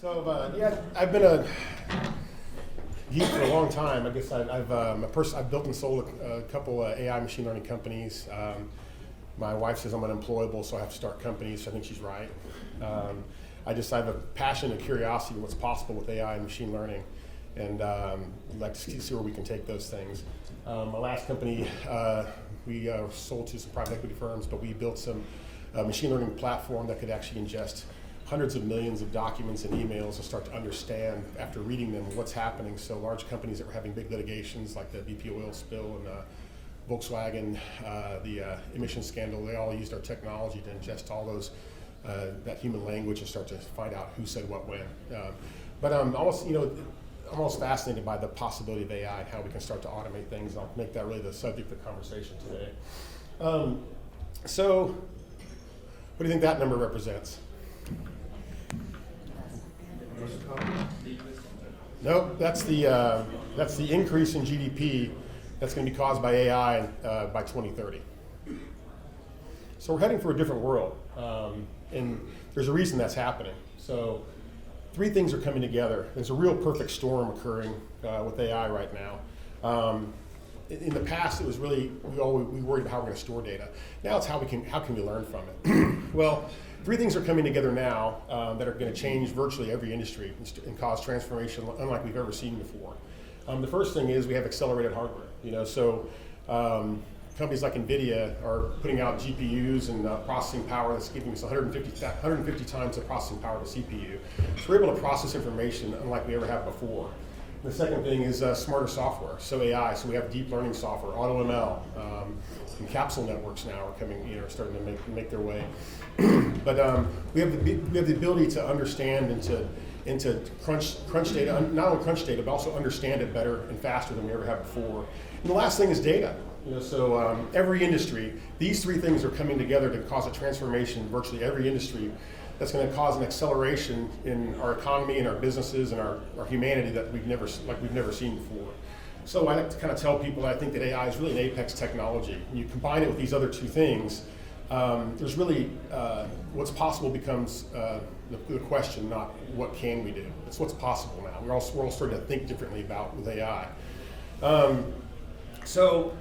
So I've been a geek for a long time. I guess I've built and sold a couple AI machine learning companies. My wife says I'm unemployable, so I have to start companies. So I think she's right. I have a passion and curiosity of what's possible with AI and machine learning, and I'd like to see where we can take those things. My last company, we sold to some private equity firms, but we built some machine learning platform that could actually ingest hundreds of millions of documents and emails and start to understand, after reading them, what's happening. So large companies that were having big litigations, like the BP oil spill and Volkswagen, the emission scandal, they all used our technology to ingest all those, that human language, and start to find out who said what when. But I'm almost fascinated by the possibility of AI and how we can start to automate things. And I'll make that really the subject of the conversation today. So what do you think that number represents? Nope, that's the increase in GDP that's going to be caused by AI by 2030. So we're heading for a different world, and there's a reason that's happening. So three things are coming together. There's a real perfect storm occurring with AI right now. In the past, it was really we worried about how we're going to store data. Now it's how can we learn from it. Well, three things are coming together now that are going to change virtually every industry and cause transformation unlike we've ever seen before. The first thing is we have accelerated hardware. So companies like NVIDIA are putting out GPUs and processing power that's giving us 150 times the processing power of a CPU. So we're able to process information unlike we ever have before. The second thing is smarter software, so AI. So we have deep learning software, AutoML, and capsule networks now are coming, starting to make their way. But we have the ability to understand and to crunch data, not only crunch data, but also understand it better and faster than we ever have before. And the last thing is data. So every industry, these three things are coming together to cause a transformation in virtually every industry. That's going to cause an acceleration in our economy and our businesses and our humanity that we've never seen before. So I like to kind of tell people that I think that AI is really an apex technology. And you combine it with these other two things, there's really what's possible becomes the question, not what can we do. It's what's possible now. We're all starting to think differently about with AI. So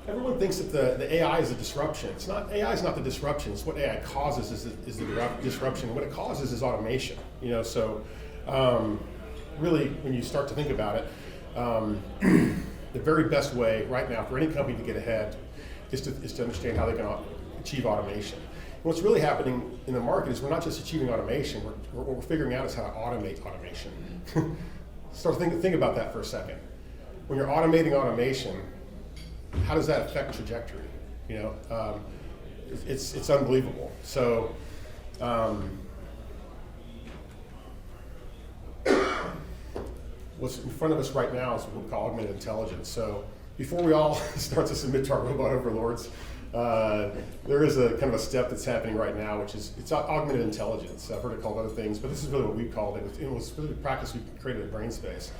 everyone thinks that the AI is a disruption. It's not. AI is not the disruption. It's what AI causes is the disruption. What it causes is automation. So really, when you start to think about it, the very best way right now for any company to get ahead is to understand how they can achieve automation. And what's really happening in the market is we're not just achieving automation. What we're figuring out is how to automate automation. Think about that for a second. When you're automating automation, how does that affect trajectory? It's unbelievable. So what's in front of us right now is what we call augmented intelligence. So before we all start to submit to our robot overlords, there is a kind of a step that's happening right now, which is it's augmented intelligence. I've heard it called other things, but this is really what we called it. It was really the practice we created at Brainspace.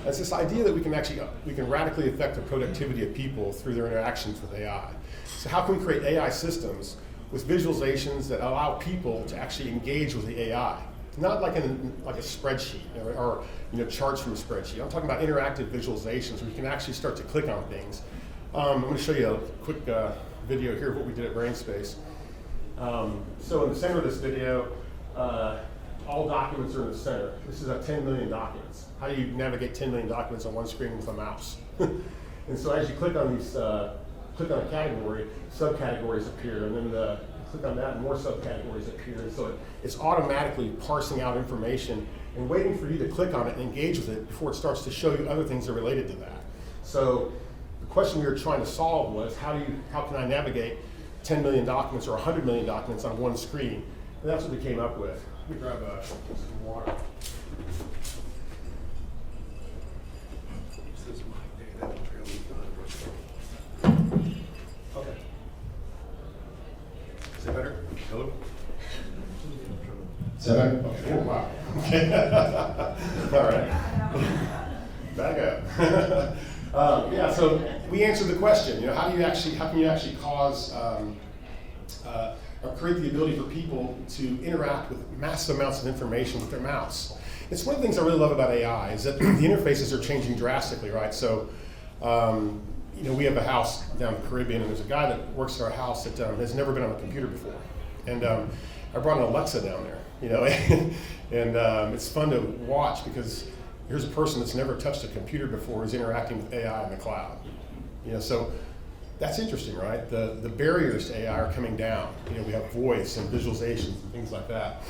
It's this idea that we can radically affect the productivity of people through their interactions with AI. So how can we create AI systems with visualizations that allow people to actually engage with the AI? Not like a spreadsheet or charts from a spreadsheet. I'm talking about interactive visualizations where you can actually start to click on things. I'm going to show you a quick video here of what we did at Brainspace. So in the center of this video, all documents are in the center. This is 10 million documents. How do you navigate 10 million documents on one screen with a mouse? And so as you click on these, click on a category, subcategories appear, and then click on that, and more subcategories appear. And so it's automatically parsing out information and waiting for you to click on it and engage with it before it starts to show you other things that are related to that. So the question we were trying to solve was how can I navigate 10 million documents or 100 million documents on one screen? And that's what we came up with. Let me grab some water. Okay. Is that better? Hello? Is that better? Okay. Oh, wow. Okay. All right. Back up. So we answered the question. How can you actually cause create the ability for people to interact with massive amounts of information with their mouse. It's one of the things I really love about AI is that the interfaces are changing drastically, right? So, we have a house down in the Caribbean, and there's a guy that works at our house that has never been on a computer before. And I brought an Alexa down there, and it's fun to watch because here's a person that's never touched a computer before who's interacting with AI in the cloud. So that's interesting, right? The barriers to AI are coming down. We have voice and visualizations and things like that.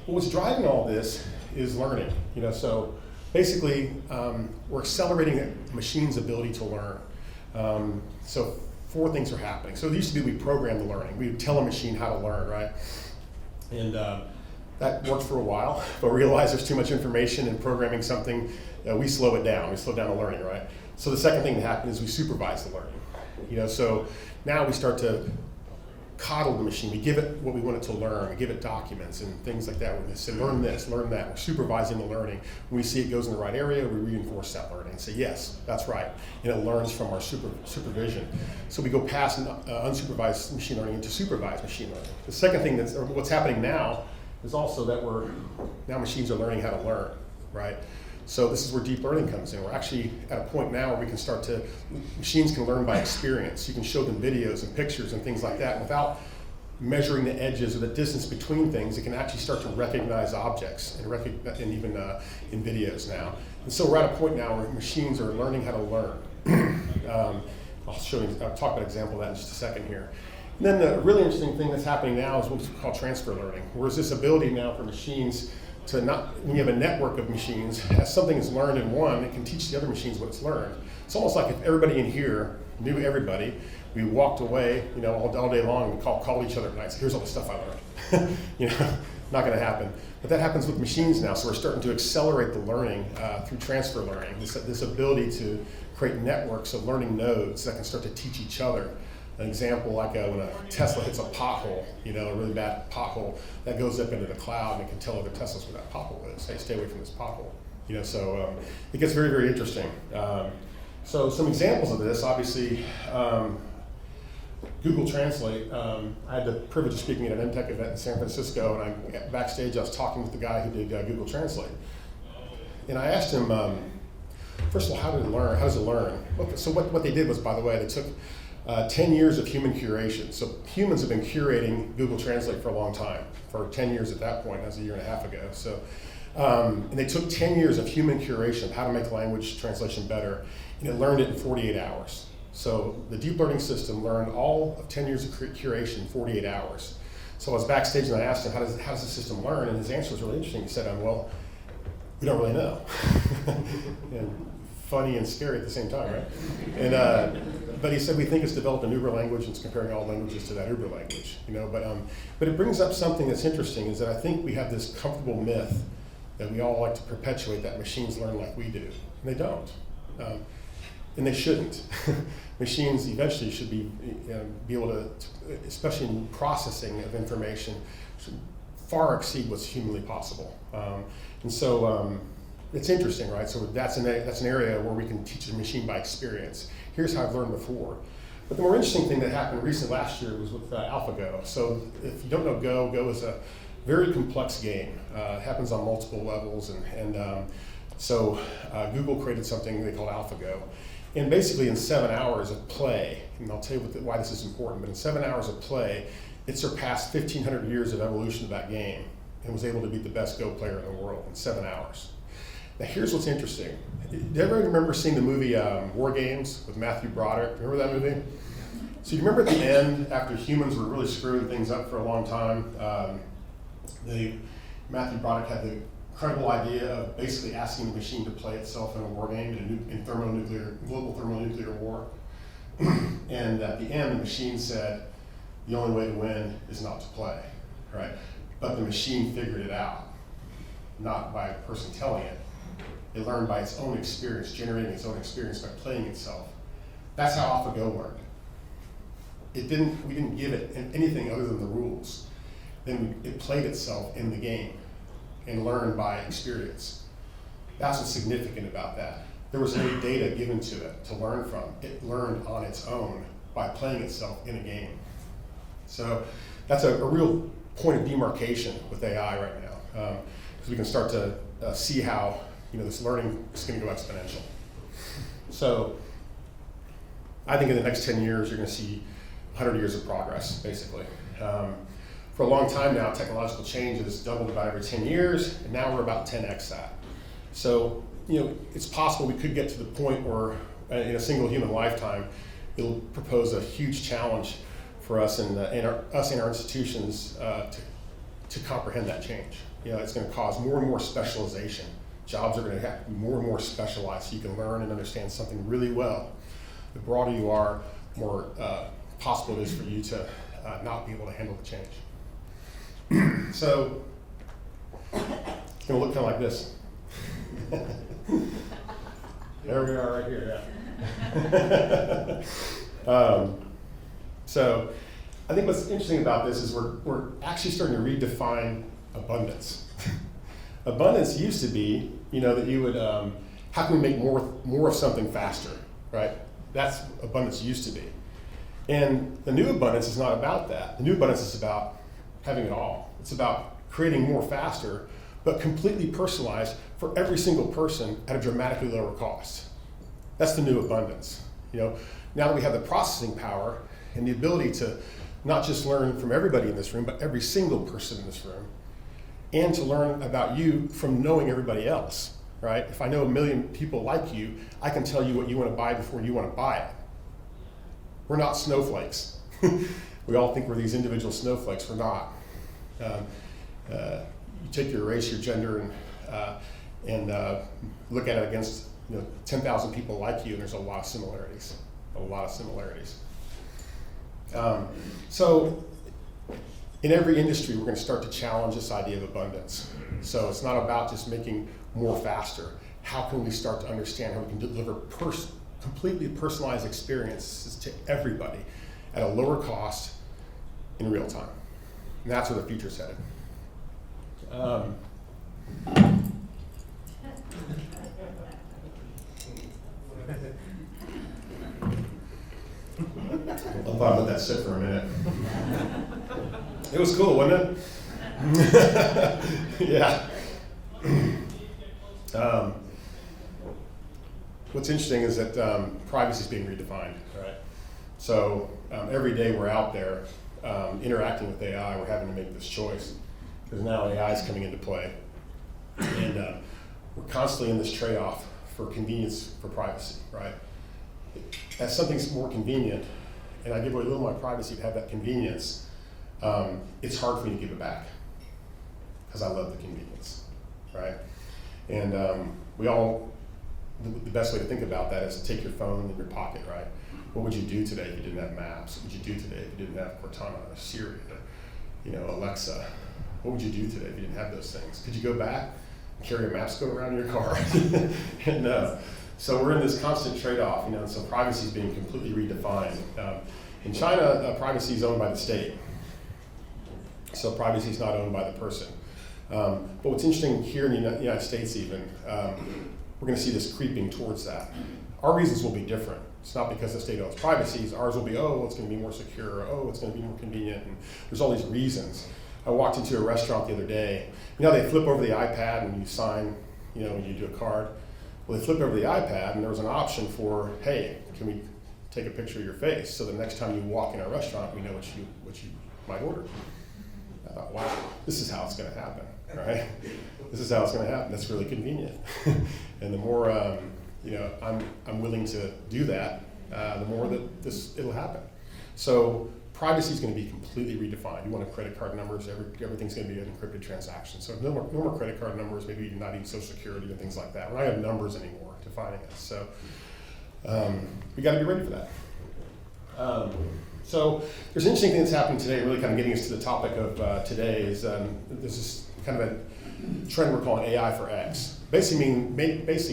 What's driving all this is learning. So basically, we're accelerating a machine's ability to learn. So 4 things are happening. So it used to be we program the learning. We would tell a machine how to learn, right? And that worked for a while, but we realized there's too much information in programming something. We slow it down. We slow down the learning, right? So the second thing that happened is we supervise the learning. So now we start to coddle the machine. We give it what we want it to learn. We give it documents and things like that. We say, learn this, learn that. We're supervising the learning. When we see it goes in the right area, we reinforce that learning and say, yes, that's right. And it learns from our supervision. So we go past unsupervised machine learning into supervised machine learning. The second thing what's happening now is also that now machines are learning how to learn, right? So this is where deep learning comes in. We're actually at a point now where we can machines can learn by experience. You can show them videos and pictures and things like that. Without measuring the edges or the distance between things, it can actually start to recognize objects and even in videos now. And so we're at a point now where machines are learning how to learn. I'll talk about an example of that in just a second here. And then the really interesting thing that's happening now is what's called transfer learning, where there's this ability now for machines to when you have a network of machines, as something is learned in one, it can teach the other machines what it's learned. It's almost like if everybody in here knew everybody, we walked away, all day long and call each other at night. So here's all the stuff I learned. Not going to happen. But that happens with machines now. So we're starting to accelerate the learning through transfer learning. This ability to create networks of learning nodes that can start to teach each other. An example like when a Tesla hits a pothole, a really bad pothole, that goes up into the cloud and it can tell other Teslas where that pothole is. Hey, stay away from this pothole. So it gets very, very interesting. So some examples of this, obviously, Google Translate. I had the privilege of speaking at an MTech event in San Francisco, and backstage I was talking with the guy who did Google Translate. And I asked him, first of all, how does it learn? So what they did was, by the way, they took 10 years of human curation. So humans have been curating Google Translate for a long time, for 10 years at that point. That was a year and a half ago. So, and they took 10 years of human curation of how to make language translation better, and it learned it in 48 hours. So the deep learning system learned all of 10 years of curation in 48 hours. So I was backstage and I asked him, how does the system learn? And his answer was really interesting. He said, well, we don't really know. And funny and scary at the same time, right? And but he said we think it's developed an Uber language and it's comparing all languages to that Uber language, But it brings up something that's interesting is that I think we have this comfortable myth that we all like to perpetuate that machines learn like we do, and they don't, and they shouldn't. Machines eventually should be able to, especially in processing of information, should far exceed what's humanly possible, and so. It's interesting, right? So that's an area where we can teach a machine by experience. Here's how I've learned before. But the more interesting thing that happened recently last year was with AlphaGo. So if you don't know Go is a very complex game. It happens on multiple levels, so Google created something they called AlphaGo. And basically in 7 hours of play, and I'll tell you why this is important, but in 7 hours of play, it surpassed 1,500 years of evolution of that game and was able to beat the best Go player in the world in 7 hours. Now here's what's interesting. Do you ever remember seeing the movie War Games with Matthew Broderick? Remember that movie? So you remember at the end, after humans were really screwing things up for a long time, Matthew Broderick had the incredible idea of basically asking the machine to play itself in a war game, in global thermonuclear war. And at the end, the machine said, the only way to win is not to play, right? But the machine figured it out, not by a person telling it. It learned by its own experience, generating its own experience by playing itself. That's how AlphaGo learned. We didn't give it anything other than the rules. Then it played itself in the game and learned by experience. That's what's significant about that. There was no data given to it to learn from. It learned on its own by playing itself in a game. So that's a real point of demarcation with AI right now, because we can start to see how this learning is going to go exponential. So I think in the next 10 years, you're going to see 100 years of progress, basically. For a long time now, technological change has doubled about every 10 years, and now we're about 10x that. So, it's possible we could get to the point where in a single human lifetime, it'll propose a huge challenge for us and our institutions to comprehend that change. It's going to cause more and more specialization. Jobs are going to have to be more and more specialized so you can learn and understand something really well. The broader you are, more possible it is for you to not be able to handle the change. So it's going to look kind of like this. There we are right here, yeah. So I think what's interesting about this is we're actually starting to redefine abundance. Abundance used to be, that you would, how can we make more of something faster, right? That's abundance used to be. And the new abundance is not about that. The new abundance is about having it all. It's about creating more faster, but completely personalized for every single person at a dramatically lower cost. That's the new abundance. Now that we have the processing power and the ability to not just learn from everybody in this room, but every single person in this room, and to learn about you from knowing everybody else, right? If I know 1 million people like you, I can tell you what you want to buy before you want to buy it. We're not snowflakes. We all think we're these individual snowflakes. We're not. You take your race, your gender, and look at it against 10,000 people like you, and there's a lot of similarities. So in every industry, we're going to start to challenge this idea of abundance. So it's not about just making more faster. How can we start to understand how we can deliver completely personalized experiences to everybody at a lower cost in real time? And that's where the future's headed. I'll let that sit for a minute. It was cool, wasn't it? Yeah. What's interesting is that privacy is being redefined, right? So every day we're out there interacting with AI, we're having to make this choice because now AI is coming into play, and we're constantly in this trade-off for convenience for privacy, right? As something's more convenient, and I give away a little of my privacy to have that convenience, it's hard for me to give it back because I love the convenience, right? And the best way to think about that is to take your phone in your pocket, right? What would you do today if you didn't have Maps? What would you do today if you didn't have Cortana or Siri or Alexa? What would you do today if you didn't have those things? Could you go back and carry a Maps go around in your car? And so we're in this constant trade-off, and so privacy is being completely redefined. In China, privacy is owned by the state. So privacy is not owned by the person. But what's interesting here in the United States even, we're going to see this creeping towards that. Our reasons will be different. It's not because the state owns privacy. Ours will be, it's going to be more secure, or, it's going to be more convenient, and there's all these reasons. I walked into a restaurant the other day. They flip over the iPad and you sign, when you do a card. Well, they flipped over the iPad and there was an option for, hey, can we take a picture of your face so the next time you walk in our restaurant, we know what you might order. I thought, wow, this is how it's going to happen, right? This is how it's going to happen. That's really convenient. And the more I'm willing to do that, the more that it'll happen. So privacy is going to be completely redefined. You want credit card numbers, everything's going to be an encrypted transaction. So no more credit card numbers, maybe not even Social Security and things like that. We're not going to have numbers anymore defining us. So we got to be ready for that. So there's an interesting thing that's happening today, really kind of getting us to the topic of today, is this is kind of a trend we're calling AI for X. Basically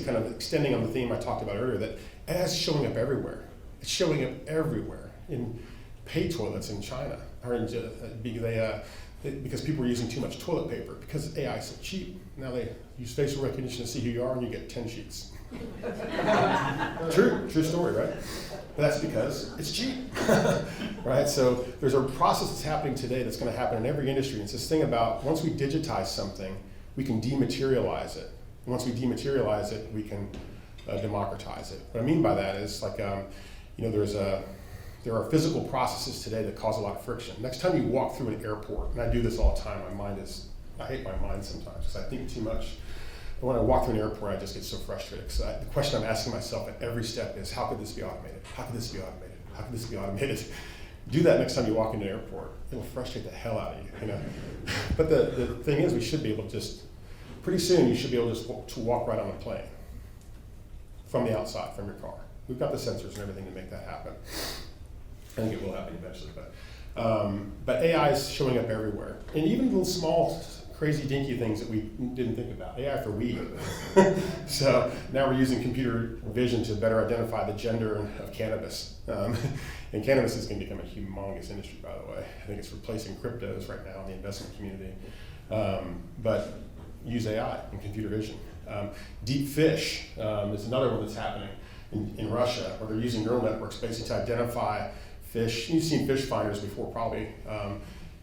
kind of extending on the theme I talked about earlier, that AI is showing up everywhere. It's showing up everywhere in pay toilets in China, or because people are using too much toilet paper because AI is so cheap. Now they use facial recognition to see who you are and you get 10 sheets, True story, right? But that's because it's cheap, right? So there's a process that's happening today that's going to happen in every industry. It's this thing about once we digitize something, we can dematerialize it. And once we dematerialize it, we can democratize it. What I mean by that is like, there are physical processes today that cause a lot of friction. Next time you walk through an airport, and I do this all the time, I hate my mind sometimes because I think too much. But when I walk through an airport, I just get so frustrated because the question I'm asking myself at every step is, how could this be automated? How could this be automated? How could this be automated? Do that next time you walk into an airport. It'll frustrate the hell out of you, But the thing is, we should be able to pretty soon you should be able to walk right on a plane from the outside, from your car. We've got the sensors and everything to make that happen. I think it will happen eventually, but AI is showing up everywhere. And even little small, crazy, dinky things that we didn't think about. AI for weed. So now we're using computer vision to better identify the gender of cannabis. And cannabis is going to become a humongous industry, by the way. I think it's replacing cryptos right now in the investment community. But use AI and computer vision. Deep fish is another one that's happening in Russia, where they're using neural networks basically to identify fish. You've seen fish finders before, probably.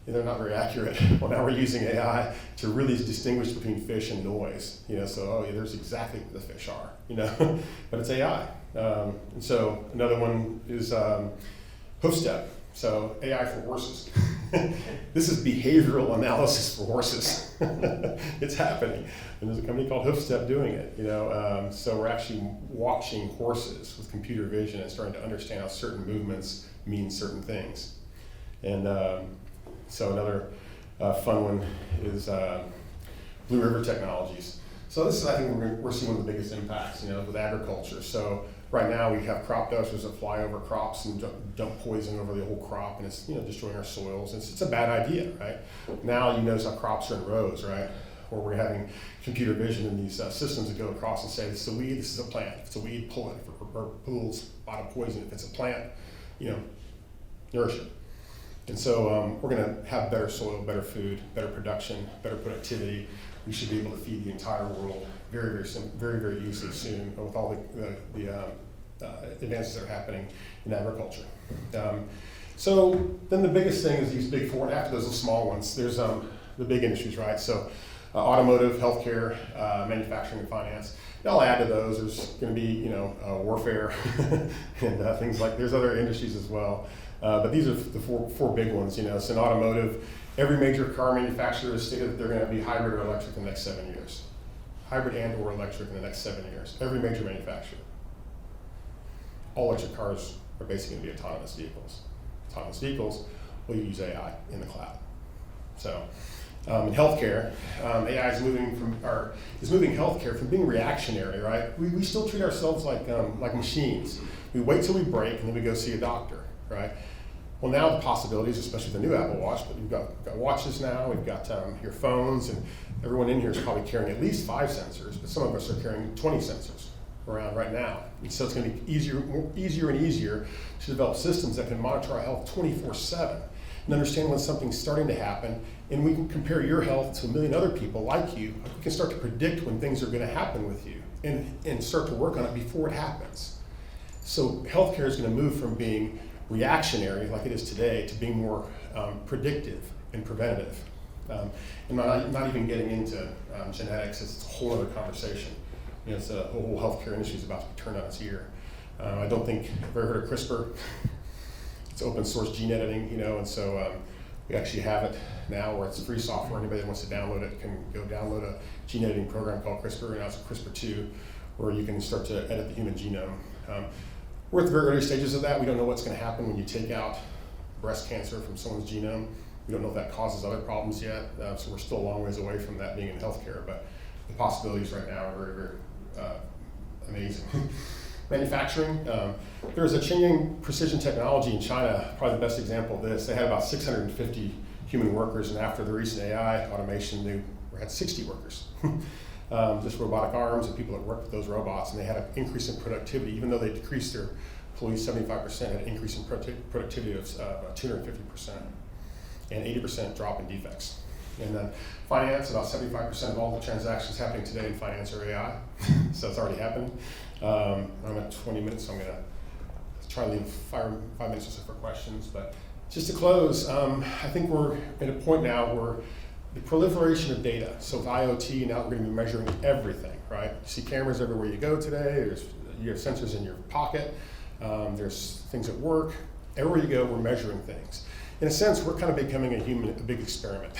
They're not very accurate. Well, now we're using AI to really distinguish between fish and noise. There's exactly what the fish are. But it's AI. And so another one is hoof step. So AI for horses. This is behavioral analysis for horses. It's happening. And there's a company called Hoofstep doing it. So we're actually watching horses with computer vision and starting to understand how certain movements mean certain things. And so another fun one is Blue River Technologies. So this is, I think, we're seeing one of the biggest impacts, with agriculture. So right now we have crop dusters that fly over crops and dump poison over the whole crop, and it's destroying our soils. It's a bad idea, right? Now you notice how crops are in rows, right? Where we're having computer vision in these systems that go across and say, this is a weed, this is a plant. If it's a weed, pull it. If it pulls a lot of poison, if it's a plant, nourish it. And so we're going to have better soil, better food, better production, better productivity. We should be able to feed the entire world very, very easily soon with all the advances that are happening in agriculture. So then the biggest thing is these big four, and after those, the small ones, there's the big industries, right? So automotive, healthcare, manufacturing, and finance. And I'll add to those. There's going to be, warfare and things like. There's other industries as well, but these are the four big ones. So in automotive, every major car manufacturer has stated that they're going to be hybrid or electric in the next 7 years. Hybrid and/or electric in the next 7 years. Every major manufacturer. All electric cars are basically going to be autonomous vehicles. Autonomous vehicles will use AI in the cloud. So. In healthcare, AI is moving healthcare from being reactionary, right? We still treat ourselves like machines. We wait till we break and then we go see a doctor, right? Well, now the possibilities, especially the new Apple Watch, but we've got watches now, we've got your phones, and everyone in here is probably carrying at least 5 sensors, but some of us are carrying 20 sensors around right now. And so it's going to be easier and easier to develop systems that can monitor our health 24/7 and understand when something's starting to happen. And we can compare your health to a million other people like you. We can start to predict when things are going to happen with you and start to work on it before it happens. So healthcare is going to move from being reactionary, like it is today, to being more predictive and preventative. And not even getting into genetics. It's a whole other conversation. It's the whole healthcare industry is about to be turned on its ear. I don't think I've ever heard of CRISPR. It's open source gene editing, and so we actually have it now where it's free software. Anybody that wants to download it can go download a gene editing program called CRISPR, and now it's CRISPR-2, where you can start to edit the human genome. We're at the very early stages of that. We don't know what's going to happen when you take out breast cancer from someone's genome. We don't know if that causes other problems yet, so we're still a long ways away from that being in healthcare, but the possibilities right now are very amazing. Manufacturing, there's a Qingyang Precision Technology in China, probably the best example of this. They had about 650 human workers, and after the recent AI automation, they had 60 workers. Just robotic arms and people that worked with those robots, and they had an increase in productivity. Even though they decreased their employees 75%, had an increase in productivity of 250%, and 80% drop in defects. And then finance, about 75% of all the transactions happening today in finance are AI. So it's already happening. I'm at 20 minutes, so I'm going to try to leave 5 minutes or so for questions. But just to close, I think we're at a point now where the proliferation of data. So with IoT, now we're going to be measuring everything, right? You see cameras everywhere you go today. You have sensors in your pocket. There's things at work. Everywhere you go, we're measuring things. In a sense, we're kind of becoming a big experiment.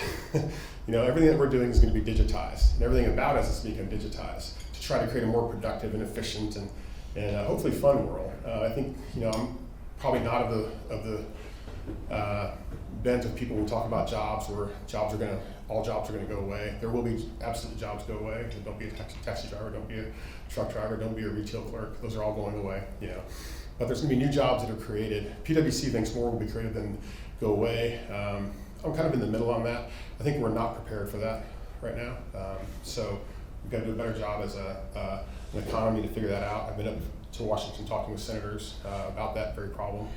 Everything that we're doing is going to be digitized, and everything about us is becoming digitized to try to create a more productive and efficient and hopefully fun world. I think I'm probably not of the bent of people who talk about jobs where all jobs are going to go away. There will be absolutely jobs go away. Don't be a taxi driver, don't be a truck driver, don't be a retail clerk. Those are all going away. But there's going to be new jobs that are created. PwC thinks more will be created than go away. I'm kind of in the middle on that. I think we're not prepared for that right now. So we've got to do a better job as an economy to figure that out. I've been up to Washington talking with senators about that very problem.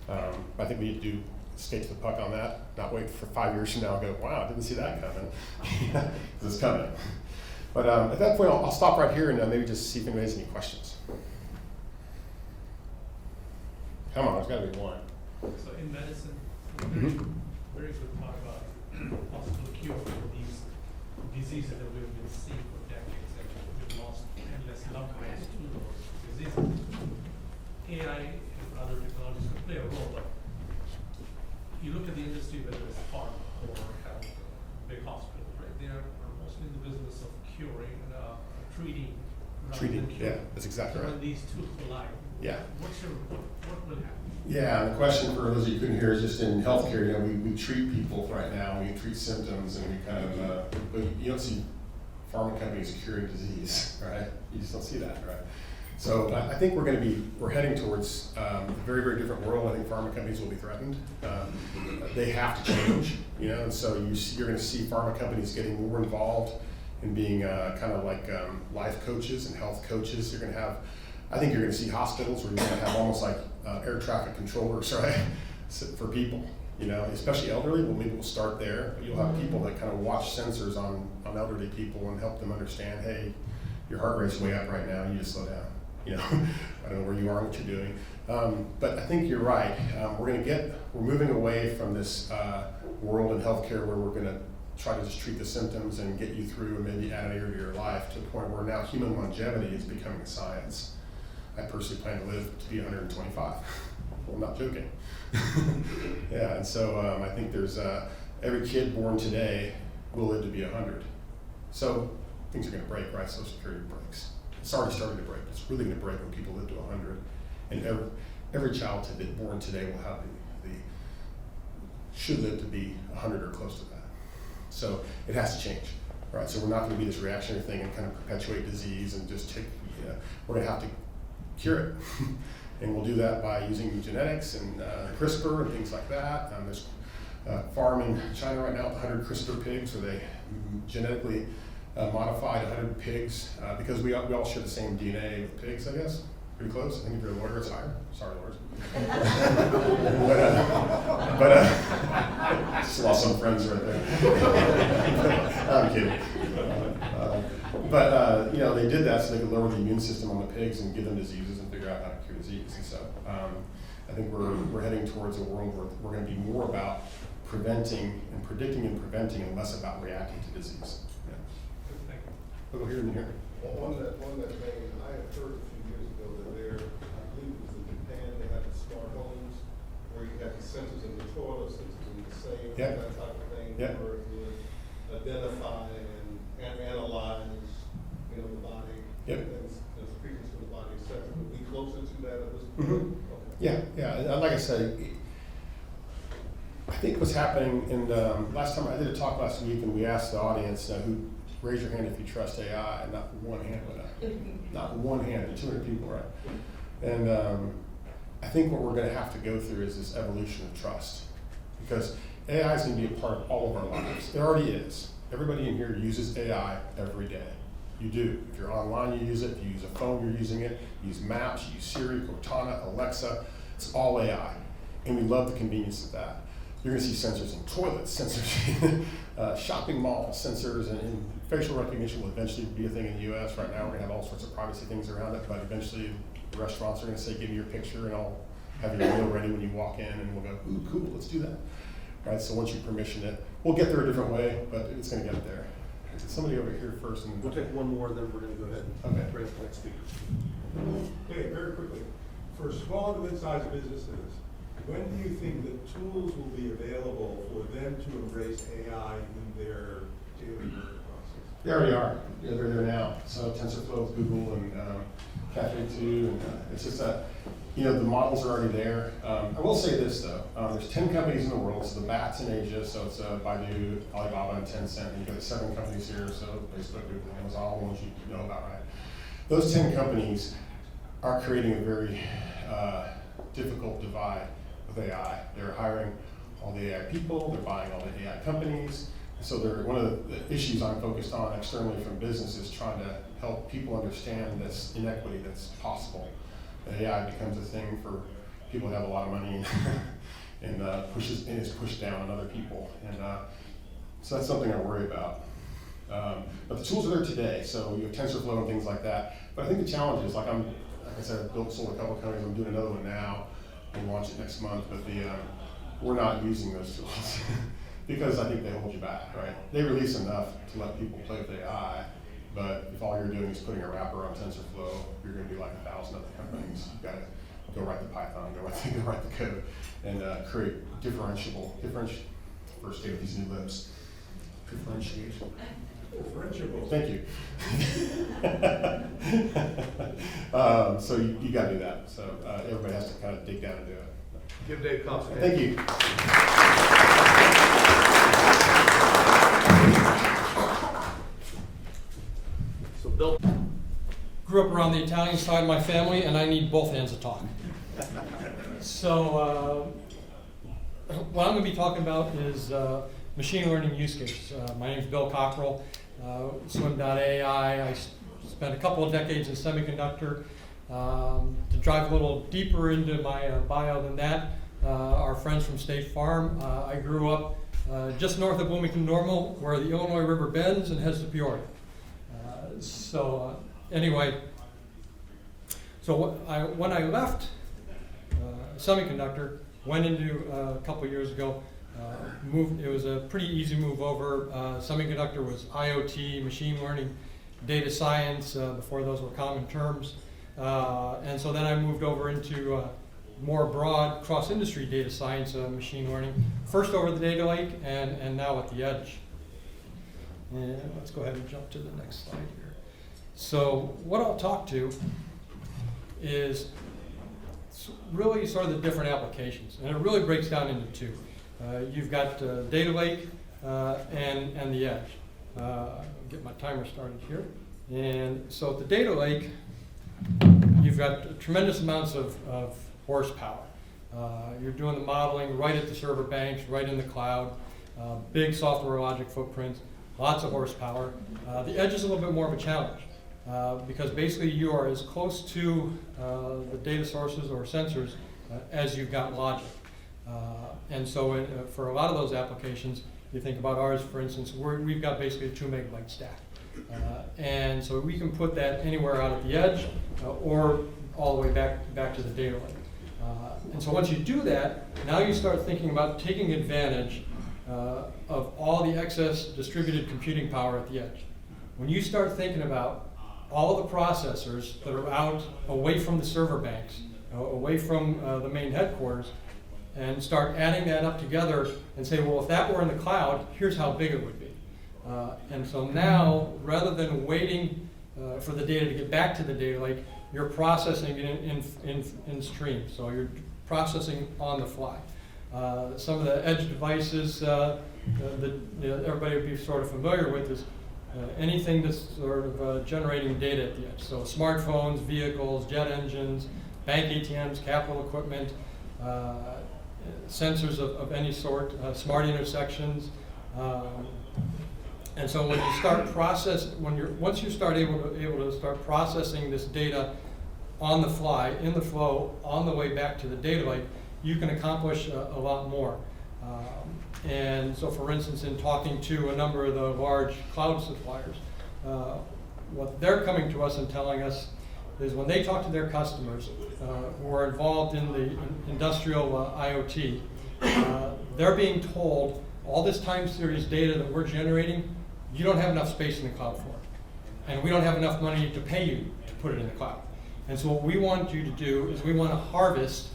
I think we need to skate to the puck on that, not wait for 5 years from now and go, wow, I didn't see that coming. Because it's coming. But at that point, I'll stop right here and maybe just see if anybody has any questions. Come on, there's got to be one. So in medicine, very good talk about possible cure for these diseases that we've been seeing for decades, and we've lost endless loved ones to those diseases. AI and other technologies can play a role, but you look at the industry, whether it's pharma or health, big hospitals, right? They are mostly in the business of curing, treating. Treating, yeah, that's exactly right. When these two collide, what will happen? Yeah, and the question for those of you who couldn't hear is just in healthcare, we treat people right now, we treat symptoms, and we kind of, but you don't see pharma companies curing disease, right? You just don't see that, right? So I think we're heading towards a very, very different world. I think pharma companies will be threatened. They have to change, and so you're going to see pharma companies getting more involved in being kind of like life coaches and health coaches. I think you're going to see hospitals where you're going to have almost like air traffic controllers, right, for people, especially elderly. Well, maybe we'll start there. But you'll have people that kind of watch sensors on elderly people and help them understand, hey, your heart rate's way up right now, you just slow down. I don't know where you are and what you're doing. But I think you're right. We're moving away from this world in healthcare where we're going to try to just treat the symptoms and get you through and maybe add an year to your life to the point where now human longevity is becoming a science. I personally plan to live to be 125. Well, I'm not joking. Yeah, and so I think there's every kid born today will live to be 100. So things are going to break, right? Social Security breaks. It's already starting to break. It's really going to break when people live to 100. And every child born today will have should live to be 100 or close to that. So it has to change, right? So we're not going to be this reactionary thing and kind of perpetuate disease and just we're going to have to cure it. And we'll do that by using genetics and CRISPR and things like that. There's a farm in China right now with 100 CRISPR pigs where they genetically modified 100 pigs because we all share the same DNA with pigs, I guess. Pretty close. I think if you're a lawyer, it's higher. Sorry, lawyers. but just lost some friends right there. I'm kidding. But they did that so they could lower the immune system on the pigs and give them diseases and figure out how to cure disease. And so I think we're heading towards a world where we're going to be more about preventing and predicting and preventing and less about reacting to disease. Yeah. We'll go here and here. One that thing I had heard a few years ago that I believe it was in Japan, they have the smart homes where you have the sensors in the toilet, sensors in the sink, that type of thing, where it would identify and analyze, the body, and secretions from the body, etc. Would be closer to that at this point? Okay. Yeah. And like I said, I think what's happening, and last time I did a talk last week, and we asked the audience who. Raise your hand if you trust AI, and not one hand went up. Not one hand, 200 people, right? And I think what we're going to have to go through is this evolution of trust. Because AI is going to be a part of all of our lives. It already is. Everybody in here uses AI every day. You do. If you're online, you use it. If you use a phone, you're using it. You use Maps, you use Siri, Cortana, Alexa. It's all AI. And we love the convenience of that. You're going to see sensors in toilets, sensors shopping mall sensors and facial recognition will eventually be a thing in the US. Right now, we're gonna have all sorts of privacy things around it, but eventually the restaurants are gonna say, give me your picture and I'll have your meal ready when you walk in, and we'll go, ooh, cool, let's do that. Right, so once you permission it, we'll get there a different way, but it's gonna get there. Somebody over here first. And We'll take one more, then we're gonna go ahead and Okay. bring up the next speaker. Okay, very quickly. For small to mid-sized businesses, when do you think that tools will be available for them to embrace AI in their daily work process? They already are. Yeah, they're there now. So TensorFlow with Google and Cafe 2, and it's just that, you know, the models are already there. I will say this though, there's 10 companies in the world, so the BAT's in Asia, so it's Baidu, Alibaba, and Tencent, and you've got the 7 companies here, so Facebook, Google, Amazon, all the ones you know about, right? Those 10 companies are creating a very difficult divide with AI. They're hiring all the AI people, they're buying all the AI companies. So one of the issues I'm focused on externally from business is trying to help people understand this inequity that's possible. The AI becomes a thing for people that have a lot of money and is pushed down on other people. And so that's something I worry about. But the tools are there today, so you have TensorFlow and things like that. But I think the challenge is, like I said, I've sold a couple of companies, I'm doing another one now, and launch it next month, but we're not using those tools because I think they hold you back, right? They release enough to let people play with AI, but if all you're doing is putting a wrapper on TensorFlow, you're gonna be like 1,000 other companies. You've gotta go write the Python, go write the code, and create first day with these new lips. Differentiation. Differentiable. Thank you. So you got to do that. So everybody has to kind of dig down and do it. Give Dave Cox a hand. Thank you. So Bill. Grew up around the Italian side of my family, and I need both hands to talk. So what I'm going to be talking about is machine learning use cases. My name is Bill Cockerill. Swim.ai. I spent a couple of decades in semiconductor. To drive a little deeper into my bio than that, our friends from State Farm. I grew up just north of Bloomington Normal, where the Illinois River bends and heads to Peoria. Anyway, when I left semiconductor, went into a couple years ago, it was a pretty easy move over. Semiconductor was IoT, machine learning, data science, before those were common terms. And so then I moved over into more broad cross-industry data science, machine learning, first over the data lake and now at the edge. And let's go ahead and jump to the next slide here. So what I'll talk to is really sort of the different applications, and it really breaks down into two. You've got data lake and the edge. I'll get my timer started here. And so at the data lake, you've got tremendous amounts of horsepower. You're doing the modeling right at the server banks, right in the cloud, big software logic footprints, lots of horsepower. The edge is a little bit more of a challenge because basically you are as close to the data sources or sensors as you've got logic. And so for a lot of those applications, you think about ours, for instance, we've got basically a 2 megabyte stack. And so we can put that anywhere out at the edge or all the way back to the data lake. And so once you do that, now you start thinking about taking advantage of all the excess distributed computing power at the edge. When you start thinking about all the processors that are out away from the server banks, away from the main headquarters, and start adding that up together and say, well, if that were in the cloud, here's how big it would be. And so now, rather than waiting for the data to get back to the data lake, you're processing it in stream. So you're processing on the fly. Some of the edge devices that everybody would be sort of familiar with is anything that's sort of generating data at the edge. So smartphones, vehicles, jet engines, bank ATMs, capital equipment, sensors of any sort, smart intersections. And so when you start once you start able to start processing this data on the fly, in the flow, on the way back to the data lake, you can accomplish a lot more. And so, for instance, in talking to a number of the large cloud suppliers, what they're coming to us and telling us is when they talk to their customers who are involved in the industrial IoT, they're being told all this time series data that we're generating, you don't have enough space in the cloud for it. And we don't have enough money to pay you to put it in the cloud. And so what we want you to do is we want to harvest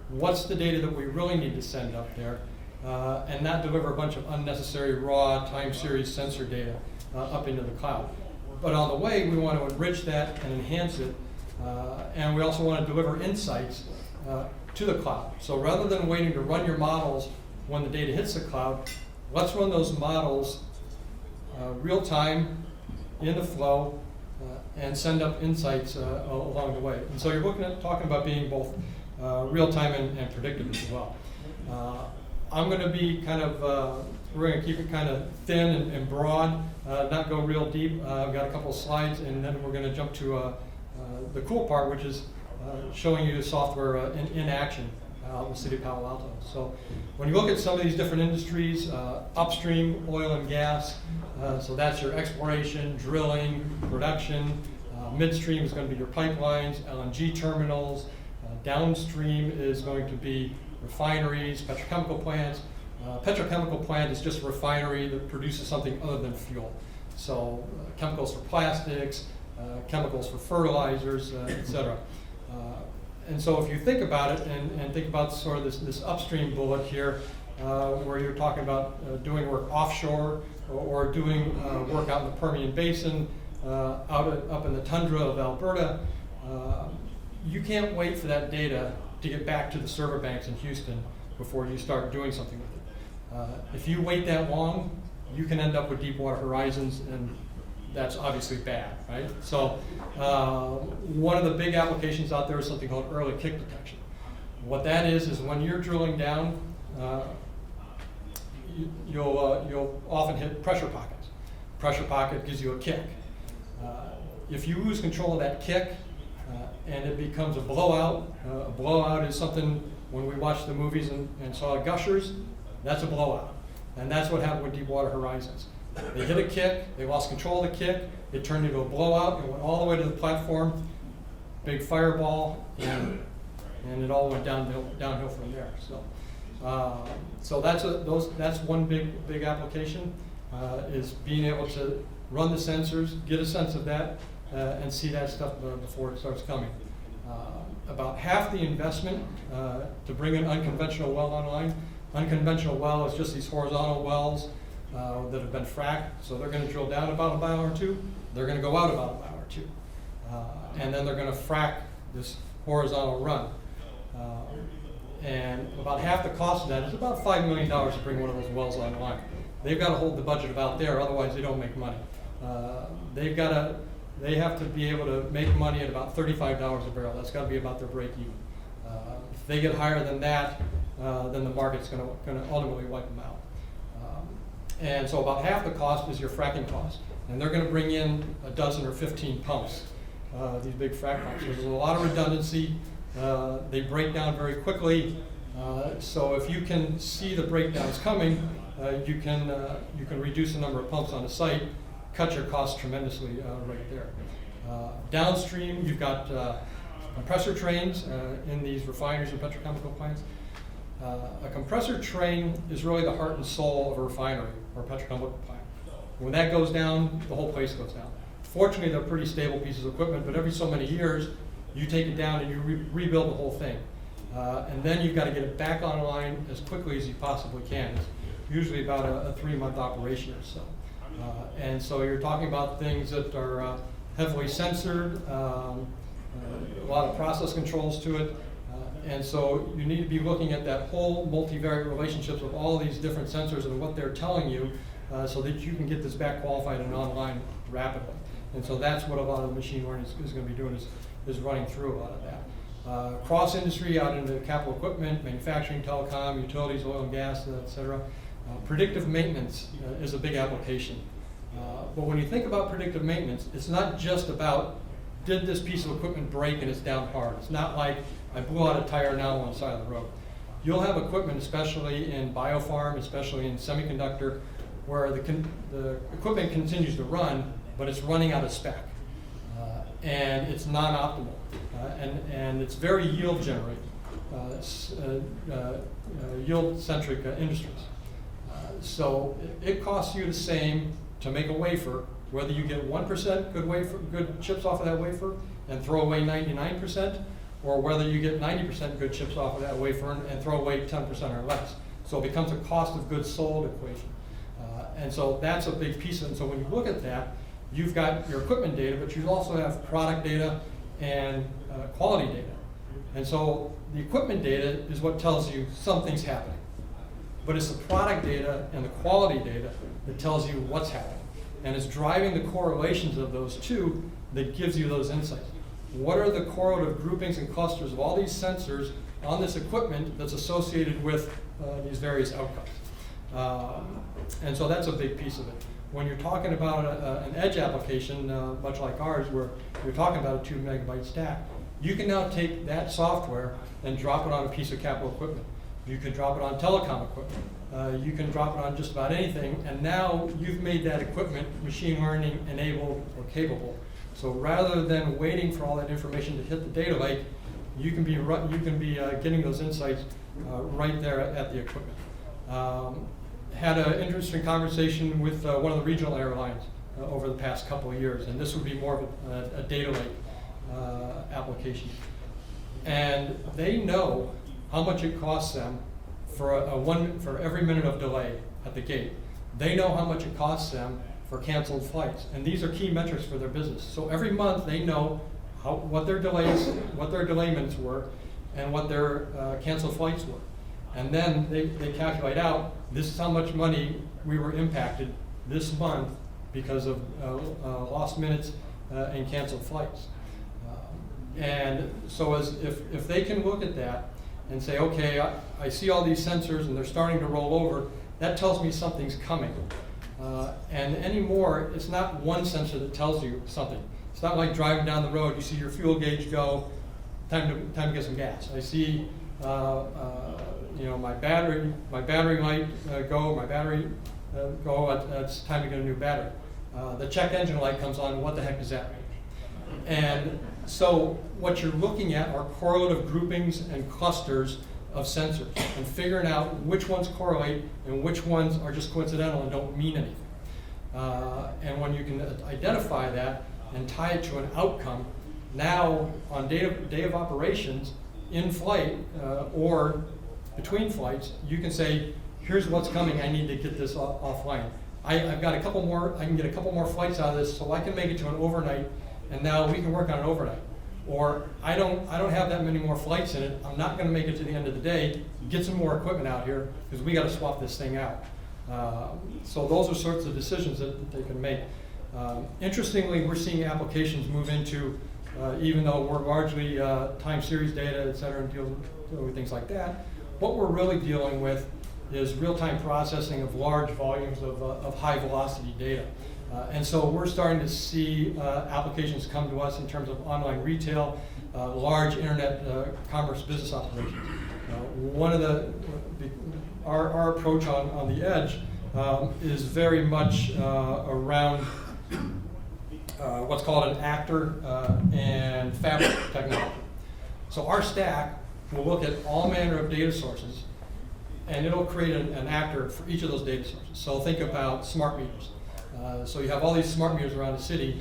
what's the data that we really need to send up there and not deliver a bunch of unnecessary raw time series sensor data up into the cloud. But on the way, we want to enrich that and enhance it. And we also want to deliver insights to the cloud. So rather than waiting to run your models when the data hits the cloud, let's run those models real time in the flow and send up insights along the way. And so you're talking about being both real time and predictive as well. I'm going to be kind of, we're going to keep it kind of thin and broad, not go real deep. I've got a couple of slides, and then we're going to jump to the cool part, which is showing you the software in action out in the city of Palo Alto. So when you look at some of these different industries, upstream oil and gas, so that's your exploration, drilling, production. Midstream is going to be your pipelines, LNG terminals. Downstream is going to be refineries, petrochemical plants. Petrochemical plant is just a refinery that produces something other than fuel. So chemicals for plastics, chemicals for fertilizers, et cetera. And so if you think about it and think about sort of this upstream bullet here, where you're talking about doing work offshore or doing work out in the Permian Basin, up in the tundra of Alberta, you can't wait for that data to get back to the server banks in Houston before you start doing something with it. If you wait that long, you can end up with Deepwater Horizons, and that's obviously bad, right? So one of the big applications out there is something called early kick detection. What that is when you're drilling down, you'll often hit pressure pockets. Pressure pocket gives you a kick. If you lose control of that kick and it becomes a blowout is something when we watched the movies and saw gushers, that's a blowout. And that's what happened with Deepwater Horizons. They hit a kick, they lost control of the kick, it turned into a blowout, it went all the way to the platform, big fireball, and it all went downhill from there. So that's one big application, is being able to run the sensors, get a sense of that, and see that stuff before it starts coming. About half the investment to bring an unconventional well online. Unconventional well is just these horizontal wells that have been fracked, so they're going to drill down about a mile or two, they're going to go out about a mile or two, and then they're going to frack this horizontal run. And about half the cost of that is about $5 million to bring one of those wells online. They've got to hold the budget about there, otherwise they don't make money. They have to be able to make money at about $35 a barrel. That's got to be about their break even. If they get higher than that, then the market's going to ultimately wipe them out. And so about half the cost is your fracking cost. And they're going to bring in a dozen or 15 pumps, these big frac pumps. There's a lot of redundancy. They break down very quickly. So if you can see the breakdowns coming, you can reduce the number of pumps on the site, cut your costs tremendously right there. Downstream, you've got compressor trains in these refineries and petrochemical plants. A compressor train is really the heart and soul of a refinery or petrochemical plant. When that goes down, the whole place goes down. Fortunately, they're pretty stable pieces of equipment, but every so many years, you take it down and you rebuild the whole thing. And then you've got to get it back online as quickly as you possibly can. It's usually about a 3-month operation or so. And so you're talking about things that are heavily censored, a lot of process controls to it. And so you need to be looking at that whole multivariate relationships with all these different sensors and what they're telling you so that you can get this back qualified and online rapidly. And so that's what a lot of the machine learning is going to be doing, is running through a lot of that. Cross industry out into capital equipment, manufacturing, telecom, utilities, oil and gas, et cetera. Predictive maintenance is a big application. But when you think about predictive maintenance, it's not just about, did this piece of equipment break and it's down hard? It's not like I blew out a tire now on the side of the road. you'll have equipment, especially in biopharm, especially in semiconductor, where the equipment continues to run, but it's running out of spec. And it's non-optimal, and it's very yield generating, yield-centric industries. So it costs you the same to make a wafer, whether you get 1% good chips off of that wafer and throw away 99%, or whether you get 90% good chips off of that wafer and throw away 10% or less. So it becomes a cost of goods sold equation. And so that's a big piece of it. And so when you look at that, you've got your equipment data, but you also have product data and quality data. And so the equipment data is what tells you something's happening. But it's the product data and the quality data that tells you what's happening. And it's driving the correlations of those two that gives you those insights. What are the correlative groupings and clusters of all these sensors on this equipment that's associated with these various outcomes? And so that's a big piece of it. When you're talking about an edge application, much like ours, where you're talking about a 2 megabyte stack, you can now take that software and drop it on a piece of capital equipment. You can drop it on telecom equipment. You can drop it on just about anything, and now you've made that equipment machine learning enabled or capable. So rather than waiting for all that information to hit the data lake, you can be getting those insights right there at the equipment. Had an interesting conversation with one of the regional airlines over the past couple of years, and this would be more of a data lake application. And they know how much it costs them for every minute of delay at the gate. They know how much it costs them for canceled flights, and these are key metrics for their business. So every month they know what their delay minutes were, and what their canceled flights were. And then they calculate out, this is how much money we were impacted this month because of lost minutes and canceled flights. And so if they can look at that and say, okay, I see all these sensors and they're starting to roll over, that tells me something's coming. And anymore, it's not one sensor that tells you something. It's not like driving down the road, you see your fuel gauge go, time to get some gas. I see my battery light go, it's time to get a new battery. The check engine light comes on, what the heck does that mean? And so what you're looking at are correlative groupings and clusters of sensors, and figuring out which ones correlate and which ones are just coincidental and don't mean anything. And when you can identify that and tie it to an outcome, now on day of operations, in flight or between flights, you can say, here's what's coming, I need to get this offline. I've got a couple more, I can get a couple more flights out of this, so I can make it to an overnight, and now we can work on an overnight. Or I don't have that many more flights in it, I'm not gonna make it to the end of the day, get some more equipment out here, because we gotta swap this thing out. So those are sorts of decisions that they can make. Interestingly, we're seeing applications move into, even though we're largely time series data, et cetera, and deal with things like that, what we're really dealing with is real-time processing of large volumes of high velocity data. And so we're starting to see applications come to us in terms of online retail, large internet commerce business operations. One of our approach on the edge is very much around what's called an actor and fabric technology. So our stack will look at all manner of data sources, and it'll create an actor for each of those data sources. So think about smart meters. So you have all these smart meters around the city.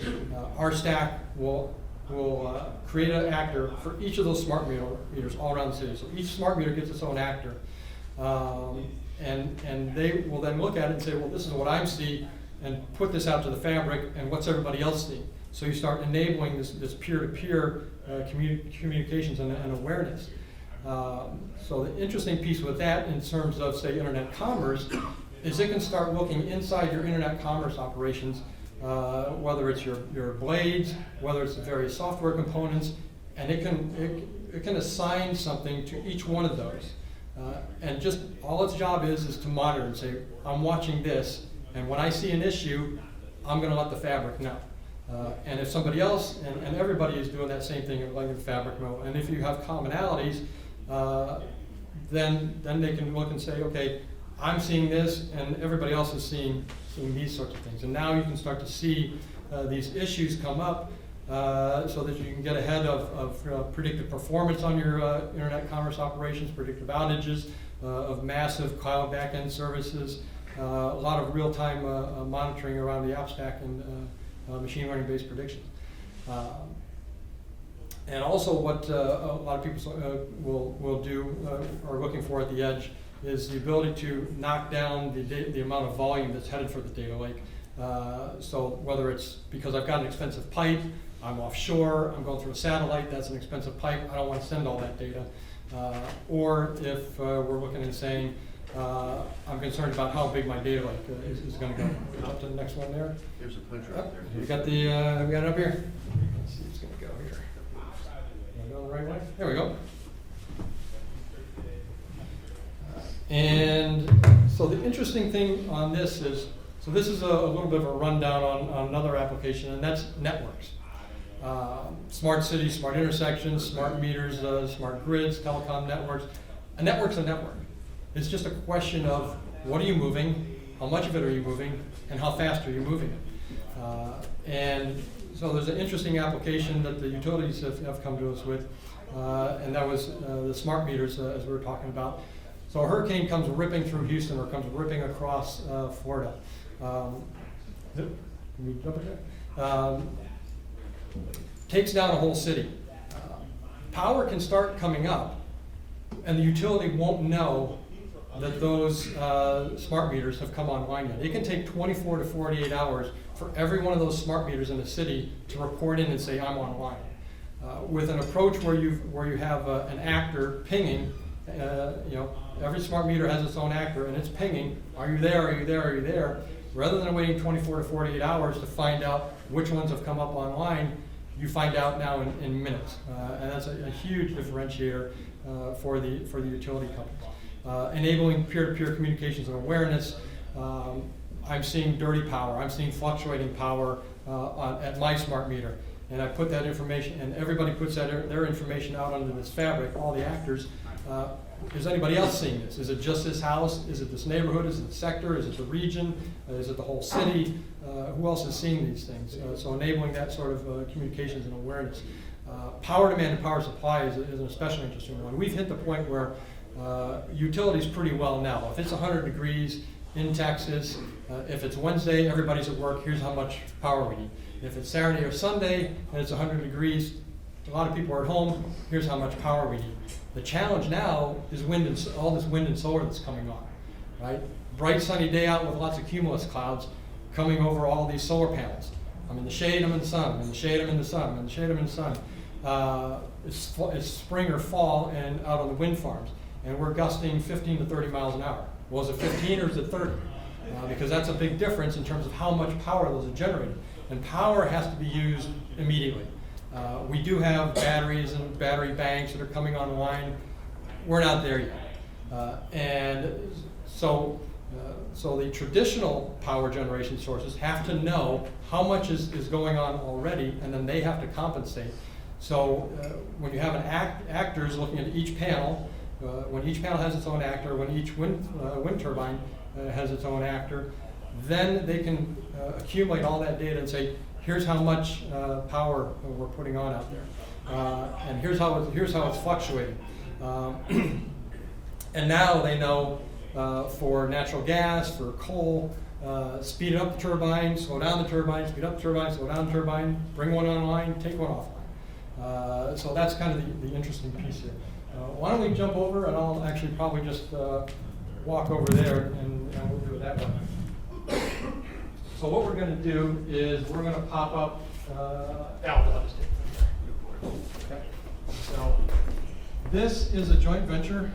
Our stack will create an actor for each of those smart meters all around the city. So each smart meter gets its own actor. And they will then look at it and say, well, this is what I'm seeing, and put this out to the fabric, and what's everybody else seeing? So you start enabling this peer-to-peer communications and awareness. So the interesting piece with that in terms of, say, internet commerce, is it can start looking inside your internet commerce operations, whether it's your blades, whether it's the various software components, and it can assign something to each one of those. And just all its job is to monitor and say, I'm watching this, and when I see an issue, I'm going to let the fabric know. And if somebody else, and everybody is doing that same thing, letting the fabric know, and if you have commonalities, then they can look and say, okay, I'm seeing this, and everybody else is seeing these sorts of things. And now you can start to see these issues come up so that you can get ahead of predictive performance on your internet commerce operations, predictive outages of massive cloud backend services, a lot of real-time monitoring around the app stack and machine learning-based predictions. And also what a lot of people will do, are looking for at the edge, is the ability to knock down the amount of volume that's headed for the data lake. So whether it's because I've got an expensive pipe, I'm offshore, I'm going through a satellite, that's an expensive pipe, I don't want to send all that data. Or if we're looking and saying, I'm concerned about how big my data lake is going to go. Up to the next one there. Here's a picture up there. We got we got it up here. Let's see, it's going to go here. Am I going the right way? There we go. And so the interesting thing on this is, so this is a little bit of a rundown on another application, and that's networks. Smart cities, smart intersections, smart meters, smart grids, telecom networks. A network's a network. It's just a question of what are you moving, how much of it are you moving, and how fast are you moving it. And so there's an interesting application that the utilities have come to us with, and that was the smart meters, as we were talking about. So a hurricane comes ripping through Houston or comes ripping across Florida. Takes down a whole city. Power can start coming up, and the utility won't know that those smart meters have come online yet. It can take 24 to 48 hours for every one of those smart meters in the city to report in and say, I'm online. With an approach where you have an actor pinging, every smart meter has its own actor, and it's pinging, are you there, are you there, are you there? Rather than waiting 24 to 48 hours to find out which ones have come up online, you find out now in minutes. And that's a huge differentiator for the utility companies. Enabling peer-to-peer communications and awareness. I'm seeing dirty power, I'm seeing fluctuating power at my smart meter. And I put that information, and everybody puts their information out under this fabric, all the actors. Is anybody else seeing this? Is it just this house? Is it this neighborhood? Is it the sector? Is it the region? Is it the whole city? Who else is seeing these things? So enabling that sort of communications and awareness. Power demand and power supply is an especially interesting one. We've hit the point where utilities pretty well know. If it's 100 degrees in Texas, if it's Wednesday, everybody's at work, here's how much power we need. If it's Saturday or Sunday and it's 100 degrees, a lot of people are at home, here's how much power we need. The challenge now is all this wind and solar that's coming on, right? Bright sunny day out with lots of cumulus clouds coming over all these solar panels. I'm in the shade, I'm in the sun, I'm in the shade, I'm in the sun, I'm in the shade, I'm in the sun. It's spring or fall and out on the wind farms, and we're gusting 15 to 30 miles an hour. Well, is it 15 or is it 30? Because that's a big difference in terms of how much power those are generating. And power has to be used immediately. We do have batteries and battery banks that are coming online. We're not there yet. And so the traditional power generation sources have to know how much is going on already, and then they have to compensate. So when you have actors looking at each panel, when each panel has its own actor, when each wind turbine has its own actor, then they can accumulate all that data and say, here's how much power we're putting on out there, and here's how it's fluctuating. And now they know for natural gas, for coal, speed up the turbine, slow down the turbine, speed up the turbine, slow down the turbine, bring one online, take one offline. So that's kind of the interesting piece here. Why don't we jump over, and I'll actually probably just walk over there, and we'll do it that way. So what we're going to do is we're going to pop up, I'll just take it from there. Okay. So this is a joint venture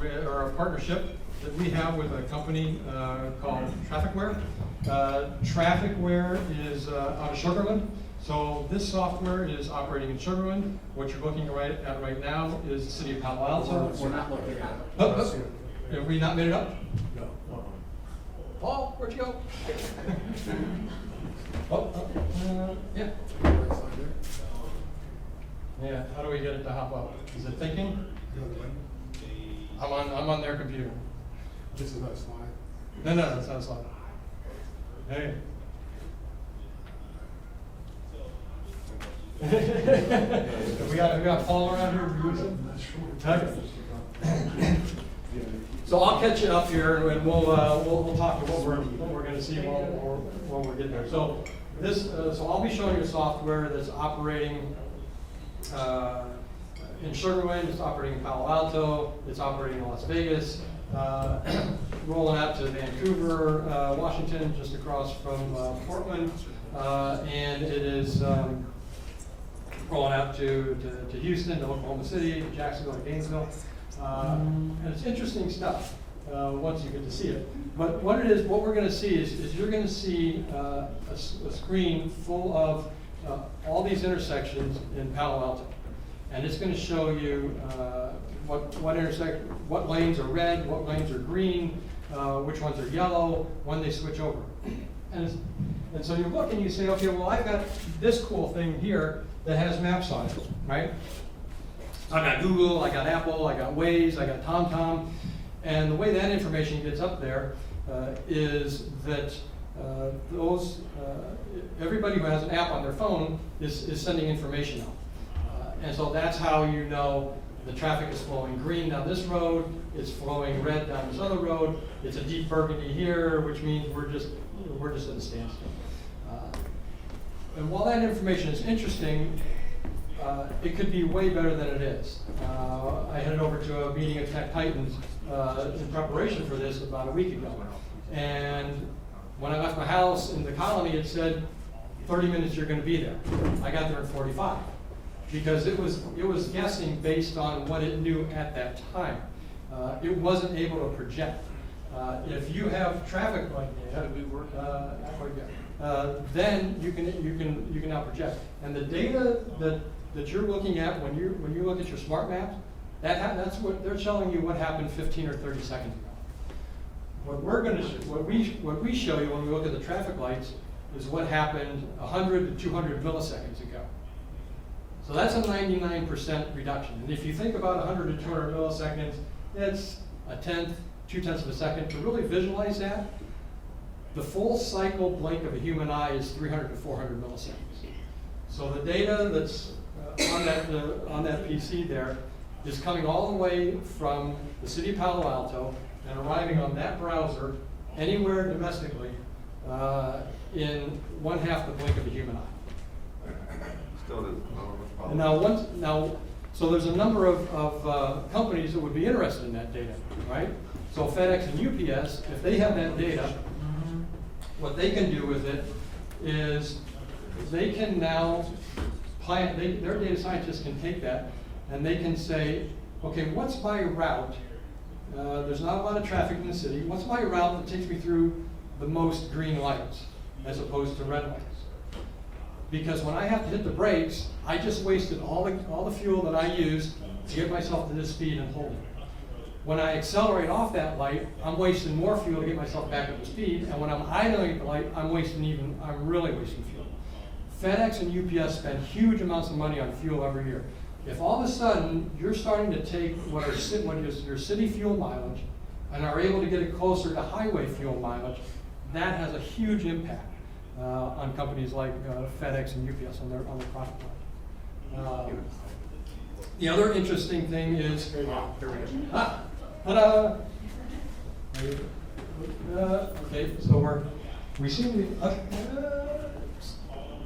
or a partnership that we have with a company called Trafficwear. Trafficwear is out of Sugarland. So this software is operating in Sugarland. What you're looking at right now is the city of Palo Alto. We're not looking at it. Have we not made it up? No. Paul, where'd you go? Yeah. Yeah, how do we get it to hop up? Is it thinking? I'm on their computer. This is not a slide. No, that's not a slide. Hey. we got Paul around here. Okay. So I'll catch you up here, and we'll talk about what we're going to see when we get there. So so I'll be showing you software that's operating in Sugar Land, it's operating in Palo Alto, it's operating in Las Vegas, rolling out to Vancouver, Washington, just across from Portland, and it is rolling out to Houston, to Oklahoma City, to Jacksonville, to Gainesville. And it's interesting stuff once you get to see it. But what we're going to see is you're going to see a screen full of all these intersections in Palo Alto. And it's going to show you what lanes are red, what lanes are green, which ones are yellow, when they switch over. And so you look and you say, okay, well, I've got this cool thing here that has maps on it, right? I got Google, I got Apple, I got Waze, I got TomTom. And the way that information gets up there is that everybody who has an app on their phone is sending information out. And so that's how you know the traffic is flowing green down this road, it's flowing red down this other road, it's a deep burgundy here, which means we're just at a standstill. And while that information is interesting, it could be way better than it is. I headed over to a meeting at Tech Titans in preparation for this about a week ago. And when I left my house in the colony, it said, 30 minutes you're going to be there. I got there in 45. Because it was guessing based on what it knew at that time. It wasn't able to project. If you have traffic light data, then you can now project. And the data that you're looking at when you look at your smart maps, that's what they're telling you what happened 15 or 30 seconds ago. What we show you when we look at the traffic lights is what happened 100 to 200 milliseconds ago. So that's a 99% reduction. And if you think about 100 to 200 milliseconds, it's a tenth, 2/10 of a second. To really visualize that, the full cycle blink of a human eye is 300 to 400 milliseconds. So the data that's on that PC there is coming all the way from the city of Palo Alto and arriving on that browser anywhere domestically in 1/2 the blink of a human eye. Still doesn't. And so there's a number of companies that would be interested in that data, right? So FedEx and UPS, if they have that data, what they can do with it is they can now, their data scientists can take that and they can say, okay, what's my route? There's not a lot of traffic in the city. What's my route that takes me through the most green lights as opposed to red lights? Because when I have to hit the brakes, I just wasted all the fuel that I used to get myself to this speed and hold it. When I accelerate off that light, I'm wasting more fuel to get myself back up to speed. And when I'm idling at the light, I'm really wasting fuel. FedEx and UPS spend huge amounts of money on fuel every year. If all of a sudden you're starting to take what is your city fuel mileage and are able to get it closer to highway fuel mileage, that has a huge impact on companies like FedEx and UPS on their product line. The other interesting thing is, okay, so we seem to be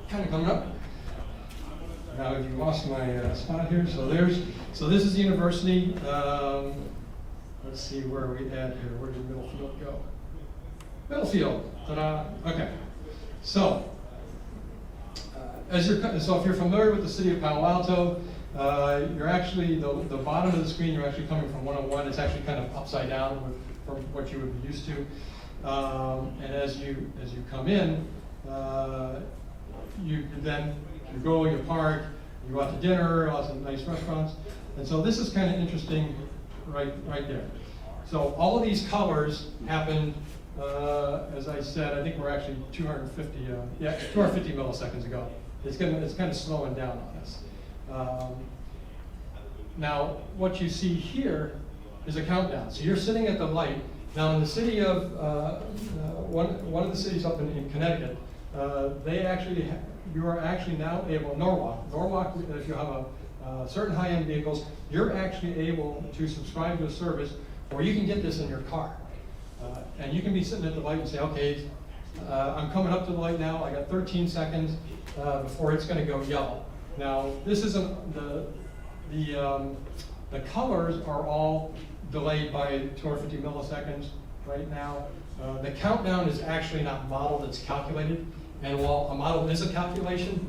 kind of coming up. Now you lost my spot here. So this is the university. Let's see where we at here. Where did Middlefield go? Middlefield. Ta-da. Okay. So, so if you're familiar with the city of Palo Alto, you're actually the bottom of the screen. You're actually coming from 101. It's actually kind of upside down from what you would be used to. And as you come in, you go, you park, you go out to dinner, lots of nice restaurants. And so this is kind of interesting right there. So all of these colors happened, as I said, I think we're actually 250 milliseconds ago. It's kind of slowing down on us. Now, what you see here is a countdown. So you're sitting at the light. Now in the city of, one of the cities up in Connecticut, you are actually now able, Norwalk, if you have a certain high-end vehicles, you're actually able to subscribe to a service where you can get this in your car. And you can be sitting at the light and say, okay, I'm coming up to the light now, I got 13 seconds before it's gonna go yellow. Now, this isn't, the colors are all delayed by 250 milliseconds right now. The countdown is actually not modeled, it's calculated. And while a model is a calculation,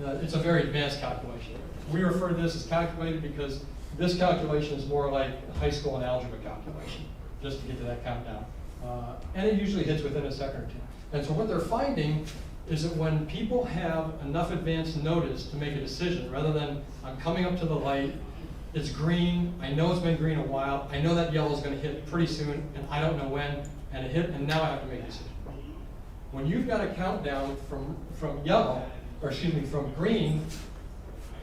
it's a very advanced calculation. We refer to this as calculated because this calculation is more like high school and algebra calculation, just to get to that countdown. And it usually hits within a second or two. And so what they're finding is that when people have enough advance notice to make a decision, rather than I'm coming up to the light, it's green, I know it's been green a while, I know that yellow is gonna hit pretty soon, and I don't know when, and it hit, and now I have to make a decision. When you've got a countdown from yellow, or excuse me, from green,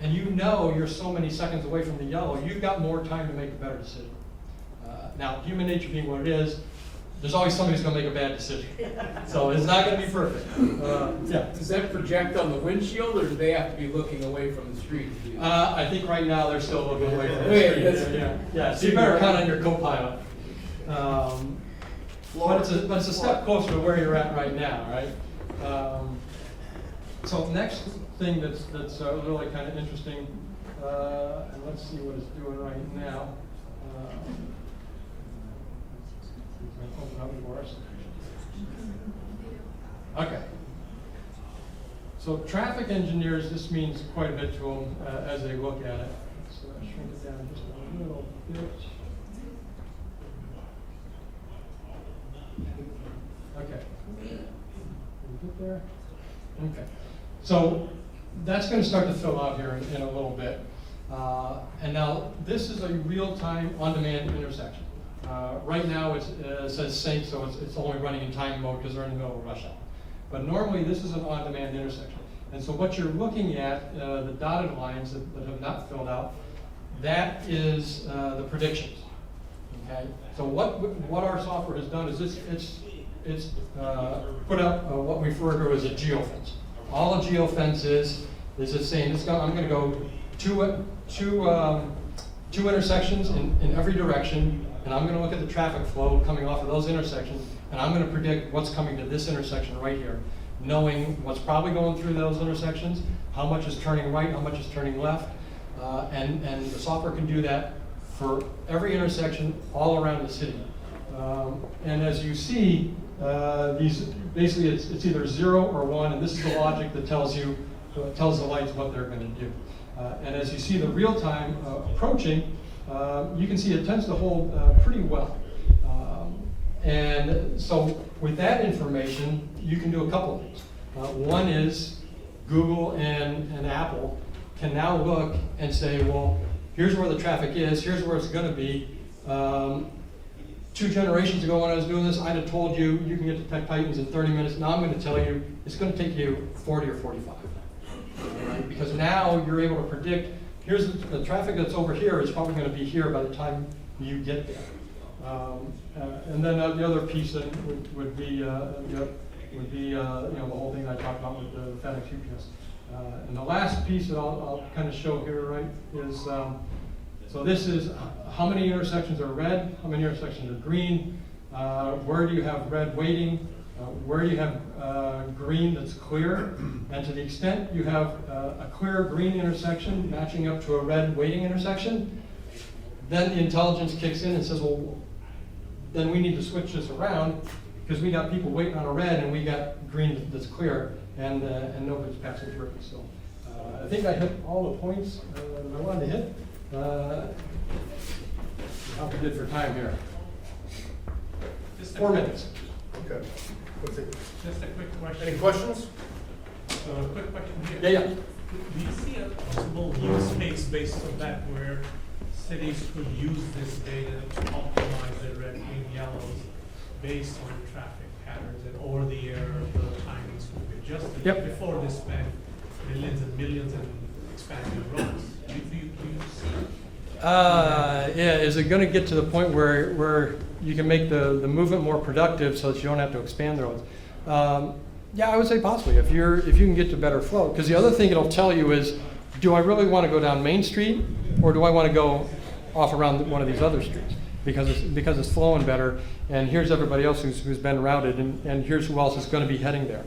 and you know you're so many seconds away from the yellow, you've got more time to make a better decision. Now, human nature being what it is, there's always somebody who's going to make a bad decision. So it's not going to be perfect. Yeah. Does that project on the windshield, or do they have to be looking away from the street? I think right now they're still looking away from the Wait, street. Yeah. So you better count on your co-pilot. But it's a step closer to where you're at right now, right? So next thing that's really kind of interesting, and let's see what it's doing right now. Open up for us. Okay. So traffic engineers, this means quite a bit to them as they look at it. Let's shrink it down just a little bit. Okay. Can we get there? Okay. So that's going to start to fill out here in a little bit. And now this is a real-time on-demand intersection. Right now it says sync, so it's only running in time mode because they're in the middle of rush hour. But normally this is an on-demand intersection. And so what you're looking at, the dotted lines that have not filled out, that is the predictions. Okay. So what our software has done is it's put up what we refer to as a geofence. All a geofence is it's saying I'm going to go two intersections in every direction, and I'm going to look at the traffic flow coming off of those intersections, and I'm going to predict what's coming to this intersection right here, knowing what's probably going through those intersections, how much is turning right, how much is turning left, and the software can do that for every intersection all around the city. And as you see, basically it's either 0 or 1, and this is the logic that tells the lights what they're going to do. And as you see the real time approaching, you can see it tends to hold pretty well. And so with that information, you can do a couple of things. One is Google and Apple can now look and say, well, here's where the traffic is, here's where it's going to be. 2 generations ago when I was doing this, I'd have told you can get to Tech Titans in 30 minutes. Now I'm going to tell you it's going to take you 40 or 45. Right? Because now you're able to predict, here's the traffic that's over here is probably going to be here by the time you get there. And then the other piece that would be the whole thing I talked about with the FedEx UPS. And the last piece that I'll kind of show here, right, is so this is how many intersections are red, how many intersections are green, where do you have red waiting, where do you have green that's clear, and to the extent you have a clear green intersection matching up to a red waiting intersection, then the intelligence kicks in and says, well, then we need to switch this around because we got people waiting on a red and we got green that's clear, and nobody's passing through. So I think I hit all the points that I wanted to hit. How we did for time here? Just a 4 quick- minutes. Okay. Just a quick question. Any questions? Quick question here. Yeah. Do you see a possible use case based on that where cities could use this data to optimize their red, green, yellows based on traffic patterns and over the air the timings could be adjusted before they spend millions and millions in expanding roads? Do you see Yeah, is it going to get to the point where you can make the movement more productive so that you don't have to expand the roads? Yeah, I would say possibly if you can get to better flow. Because the other thing it'll tell you is, do I really want to go down Main Street, or do I want to go off around one of these other streets? Because it's flowing better, and here's everybody else who's been routed, and here's who else is going to be heading there.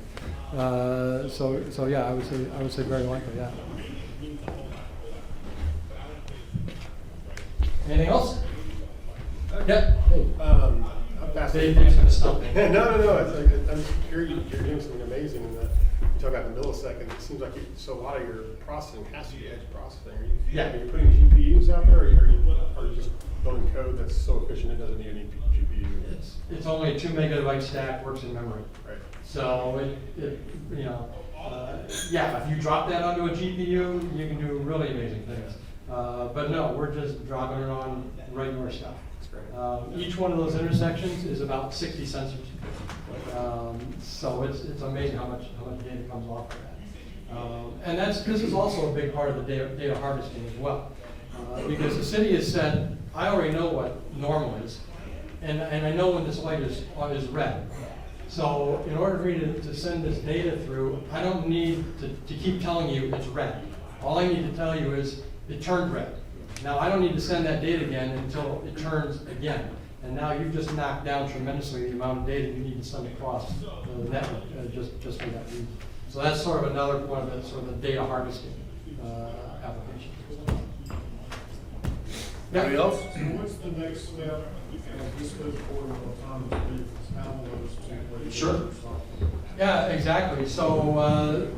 So yeah, I would say very likely, yeah. Anything else? Yeah. Hey. I'm fascinated. Dave's going to stop me. No. It's like, I'm curious. You're doing something amazing in that. You talk about the millisecond. It seems like so a lot of your processing has to be edge processing. Yeah. Are you putting GPUs out there, or are you just building code that's so efficient it doesn't need any GPU? It's only a 2 megabyte stack, works in memory. Right. So yeah, if you drop that onto a GPU, you can do really amazing things. But no, we're just dropping it on regular stuff. That's great. Each one of those intersections is about 60 sensors. So it's amazing how much data comes off of that. And this is also a big part of the data harvesting as well. Because the city has said, I already know what normal is, and I know when this light is red. So in order for me to send this data through, I don't need to keep telling you it's red. All I need to tell you is it turned red. Now I don't need to send that data again until it turns again. And now you've just knocked down tremendously the amount of data you need to send across the network just for that reason. So that's sort of another one of the sort of the data harvesting applications. Anybody else? So what's the next step as this goes forward with autonomous vehicles? How will those two ways? Sure. Yeah, exactly. So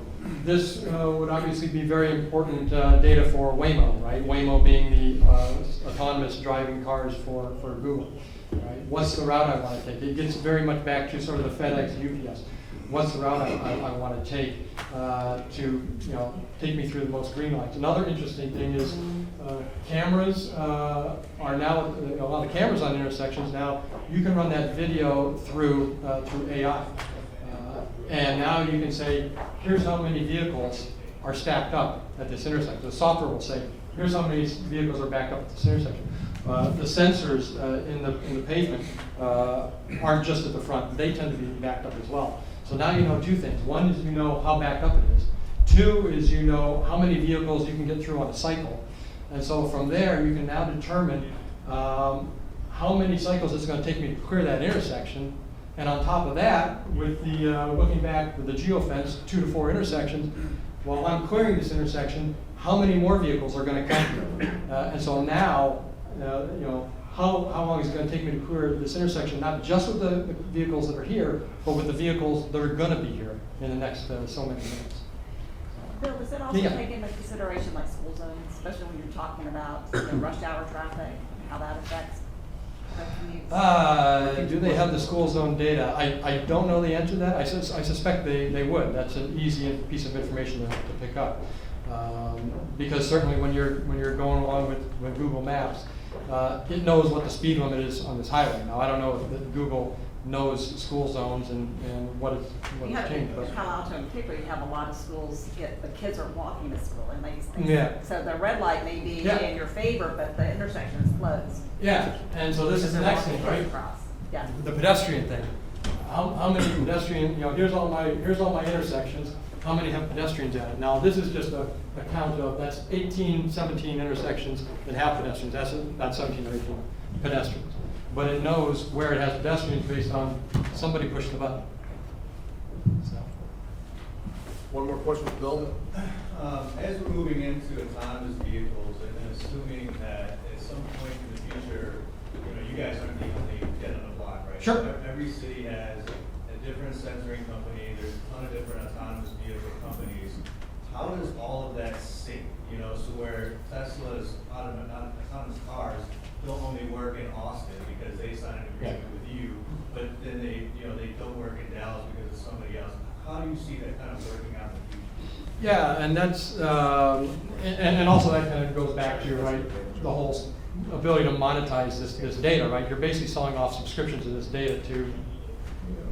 this would obviously be very important data for Waymo, right? Waymo being the autonomous driving cars for Google. Right? What's the route I want to take? It gets very much back to sort of the FedEx, UPS. What's the route I want to take to take me through the most green lights? Another interesting thing is cameras are now, a lot of cameras on intersections now, you can run that video through AI. And now you can say, here's how many vehicles are stacked up at this intersection. The software will say, here's how many vehicles are backed up at this intersection. The sensors in the pavement aren't just at the front. They tend to be backed up as well. So now you know two things. One is you know how backed up it is. Two is you know how many vehicles you can get through on a cycle. And so from there, you can now determine how many cycles it's going to take me to clear that intersection. And on top of that, with the looking back with the geofence, 2 to 4 intersections, while I'm clearing this intersection, how many more vehicles are going to come here? And so now, how long is it going to take me to clear this intersection, not just with the vehicles that are here, but with the vehicles that are going to be here in the next so many minutes. Bill, does it also take into consideration like school zones, especially when you're talking about rush hour traffic, how that affects the commutes? Do they have the school zone data? I don't know the answer to that. I suspect they would. That's an easy piece of information to pick up. Because certainly when you're going along with Google Maps, it knows what the speed limit is on this highway. Now I don't know if Google knows school zones and what it's changed. In Palo Alto in particular, you have a lot of schools, the kids are walking to school and they Yeah. so the red light may be in your favor, but the intersection is closed. Yeah, and so this is the next thing, right? Yeah. The pedestrian thing. How many pedestrian, here's all my intersections, how many have pedestrians in it? Now this is just a count of, that's 18, 17 intersections that have pedestrians, that's not 17 or 18 pedestrians. But it knows where it has pedestrians based on somebody pushed the button. So. One more question for Bill. As we're moving into autonomous vehicles and assuming that at some point in the future, you guys aren't the only kid on the block, right? Sure. Every city has a different sensoring company. There's a ton of different autonomous vehicle companies. How does all of that sync? So where Tesla's autonomous cars don't only work in Austin because they signed an agreement with you, but then they don't work in Dallas because of somebody else. How do you see that kind of working out in the future? Yeah, and that's and also that kind of goes back to the whole ability to monetize this data, right? You're basically selling off subscriptions of this data to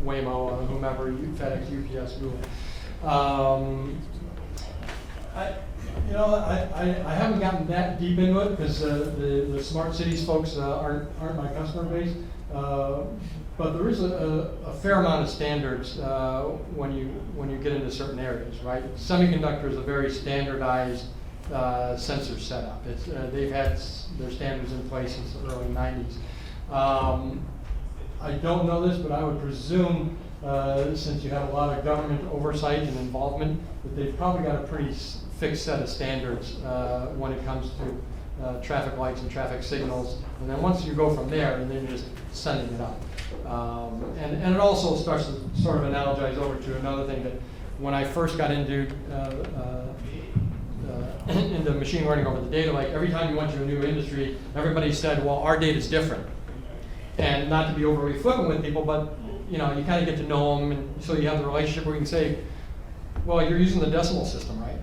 Waymo, whomever, FedEx, UPS, Google. You know, I haven't gotten that deep into it because the smart cities folks aren't my customer base. But there is a fair amount of standards when you get into certain areas, right? Semiconductor is a very standardized sensor setup. They've had their standards in place since the early 90s. I don't know this, but I would presume, since you have a lot of government oversight and involvement, that they've probably got a pretty fixed set of standards when it comes to traffic lights and traffic signals. And then once you go from there, and then you're just sending it up. And it also starts to sort of analogize over to another thing that when I first got into machine learning over the data, like every time you went to a new industry, everybody said, well, our data is different. And not to be overly flippant with people, but you know, you kind of get to know them, and so you have the relationship where you can say, well, you're using the decimal system, right?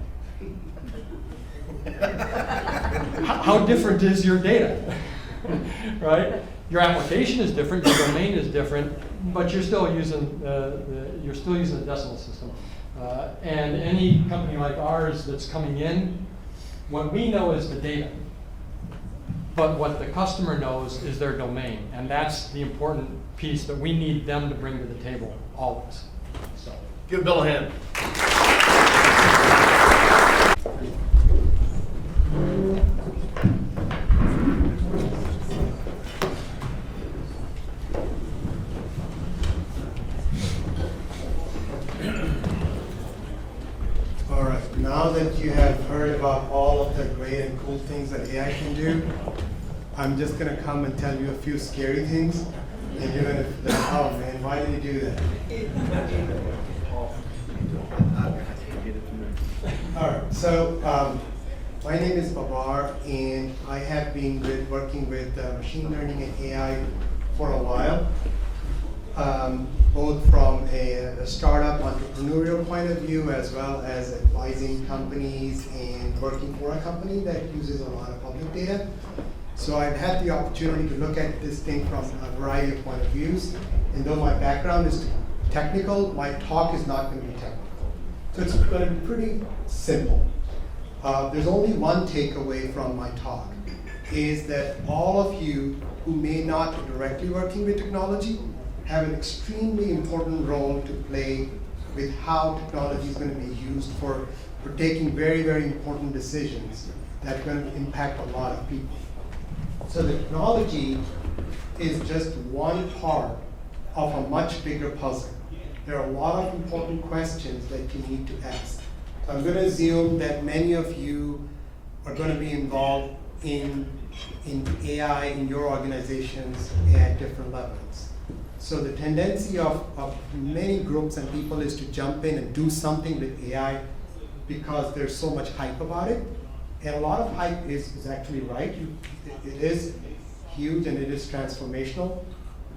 How different is your data, right? Your application is different, your domain is different, but you're still using the decimal system. And any company like ours that's coming in, what we know is the data, but what the customer knows is their domain, and that's the important piece that we need them to bring to the table always. So, Give Bill a hand. All right, now that you have heard about all of the great and cool things that AI can do, I'm just gonna come and tell you a few scary things, and you're gonna be like, oh man, why did you do that? All right, so my name is Babar, and I have been working with machine learning and AI for a while, both from a startup entrepreneurial point of view, as well as advising companies and working for a company that uses a lot of public data. So I've had the opportunity to look at this thing from a variety of point of views, and though my background is technical, my talk is not going to be technical. So it's going to be pretty simple. There's only one takeaway from my talk, is that all of you who may not be directly working with technology have an extremely important role to play with how technology is going to be used for taking very, very important decisions that are going to impact a lot of people. So the technology is just one part of a much bigger puzzle. There are a lot of important questions that you need to ask. I'm going to assume that many of you are going to be involved in AI in your organizations at different levels. So the tendency of many groups and people is to jump in and do something with AI because there's so much hype about it. And a lot of hype is actually right. It is huge and it is transformational.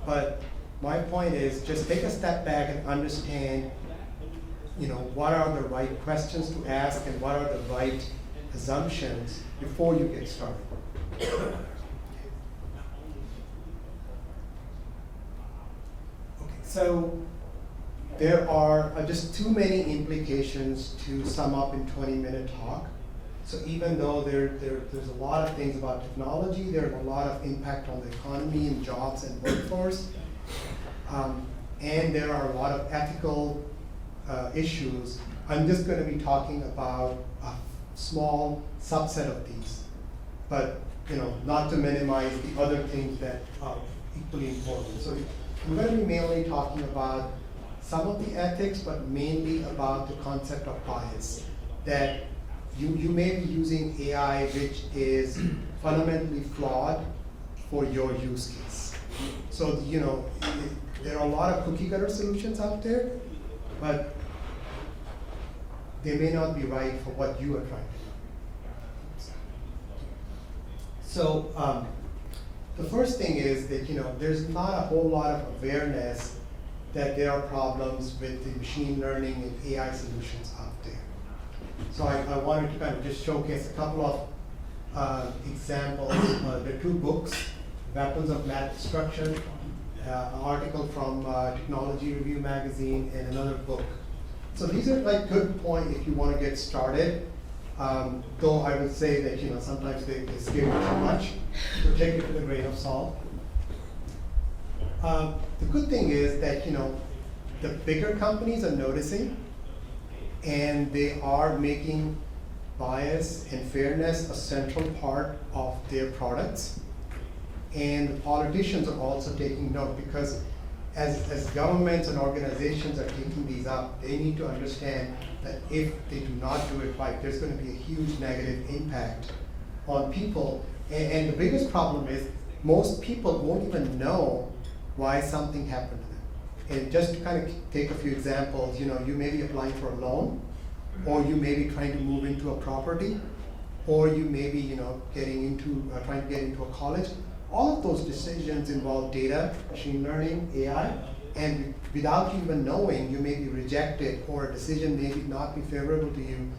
But my point is just take a step back and understand, what are the right questions to ask and what are the right assumptions before you get started. So there are just too many implications to sum up in 20-minute talk. So even though there's a lot of things about technology, there's a lot of impact on the economy and jobs and workforce, and there are a lot of ethical issues, I'm just going to be talking about a small subset of these, but not to minimize the other things that are equally important. So I'm going to be mainly talking about some of the ethics, but mainly about the concept of bias, that you may be using AI which is fundamentally flawed for your use case. So there are a lot of cookie cutter solutions out there, but they may not be right for what you are trying to do. So the first thing is that there's not a whole lot of awareness that there are problems with the machine learning and AI solutions out there. So I wanted to kind of just showcase a couple of examples. There are two books, Weapons of Mass Destruction, an article from Technology Review magazine, and another book. So these are like good points if you want to get started. Though I would say that, you know, sometimes they scare you too much, so take it with a grain of salt. The good thing is that, you know, the bigger companies are noticing, and they are making bias and fairness a central part of their products. And the politicians are also taking note, because as governments and organizations are taking these up, they need to understand that if they do not do it right, there's going to be a huge negative impact on people. And the biggest problem is most people won't even know why something happened to them. And just to kind of take a few examples, you know, you may be applying for a loan, or you may be trying to move into a property, or you may be, you know, getting into trying to get into a college. All of those decisions involve data, machine learning, AI, and without you even knowing, you may be rejected, or a decision may not be favorable to you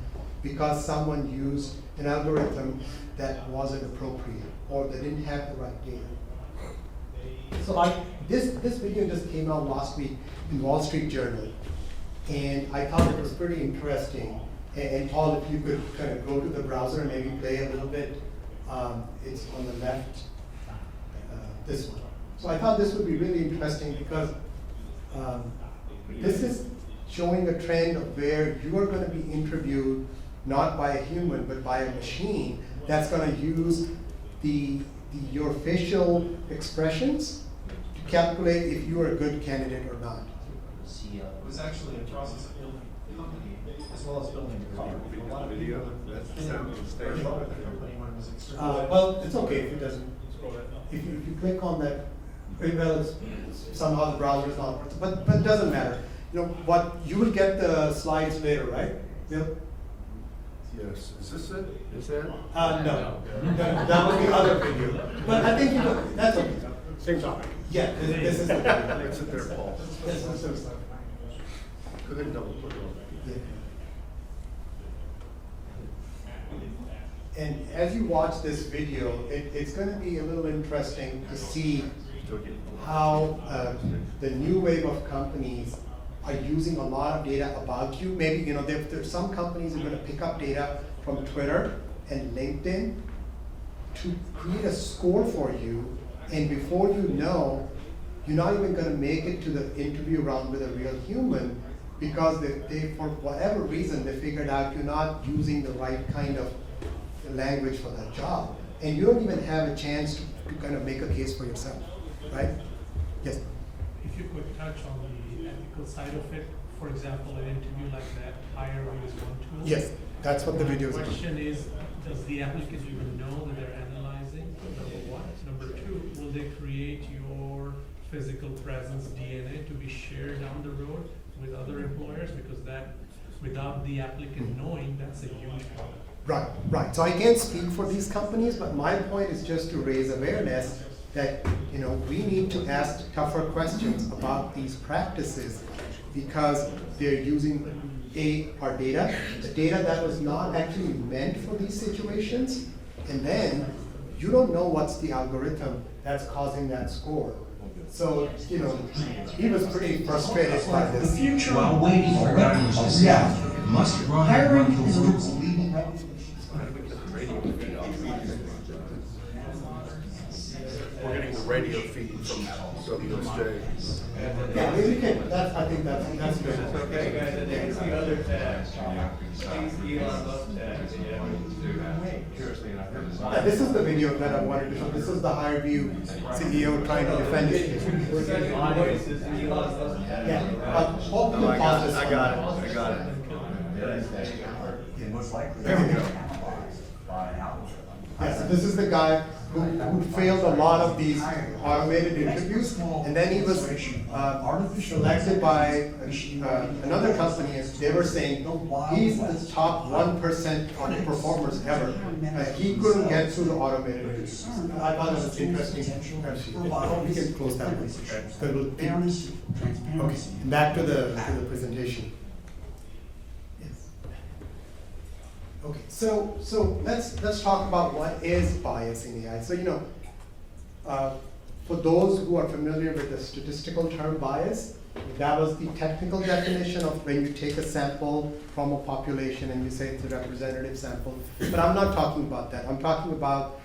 because someone used an algorithm that wasn't appropriate, or they didn't have the right data. So like this video just came out last week in Wall Street Journal, and I thought it was pretty interesting. And Paul, if you could kind of go to the browser and maybe play a little bit, it's on the left, this one. So I thought this would be really interesting because this is showing a trend of where you are going to be interviewed not by a human but by a machine that's going to use your facial expressions to calculate if you are a good candidate or not. It was actually a process of building a company as well as building a car. A lot of video, that's the sound of the station. Well, it's okay if it doesn't. If you click on that, well, somehow the browser is not, but it doesn't matter. You know what? You will get the slides later, right? Yep. Yes, is this it? Is that? No, that was the other video. But I think that's okay. Same topic. Yeah, this is the video. It's at their Paul. This is the stuff. Go ahead and double click on it. Yeah. And as you watch this video, it's going to be a little interesting to see how the new wave of companies are using a lot of data about you. Maybe, you know, there's some companies that are going to pick up data from Twitter and LinkedIn to create a score for you, and before you know, you're not even going to make it to the interview round with a real human, because they for whatever reason, they figured out you're not using the right kind of language for that job. And you don't even have a chance to kind of make a case for yourself, right? Yes? If you could touch on the ethical side of it, for example, an interview like that, hire is one tool. Yes, that's what the video is The about. question is, does the applicant even know that they're analyzing? Number one. Number two, will they create your physical presence DNA to be shared down the road with other employers? Because that, without the applicant knowing, that's a huge problem. Right. So I can't speak for these companies, but my point is just to raise awareness that, you know, we need to ask tougher questions about these practices, because they're using our data, the data that was not actually meant for these situations, and then you don't know what's the algorithm that's causing that score. So, you know, he was pretty frustrated by this. The future while waiting for governments to see must run Hiring the is a rules. We're getting the radio feed from WSJ. Yeah, maybe we can, I think that's good. Okay, guys, and there's the other tab. Elon Musk tab. Yeah, this is the video that I wanted to show. This is the Hireview CEO trying to defend his case. Yeah, hope you can pause this. I got it. Most likely. There we go. Yes, this is the guy who failed a lot of these automated interviews, and then he was selected by another company, and they were saying he's the top 1% performers ever. He couldn't get through the automated interviews. I thought that was interesting. We can close that one. Okay, back to the presentation. Okay, so let's talk about what is bias in AI. So, you know, for those who are familiar with the statistical term bias, That was the technical definition of when you take a sample from a population and you say it's a representative sample. But I'm not talking about that. I'm talking about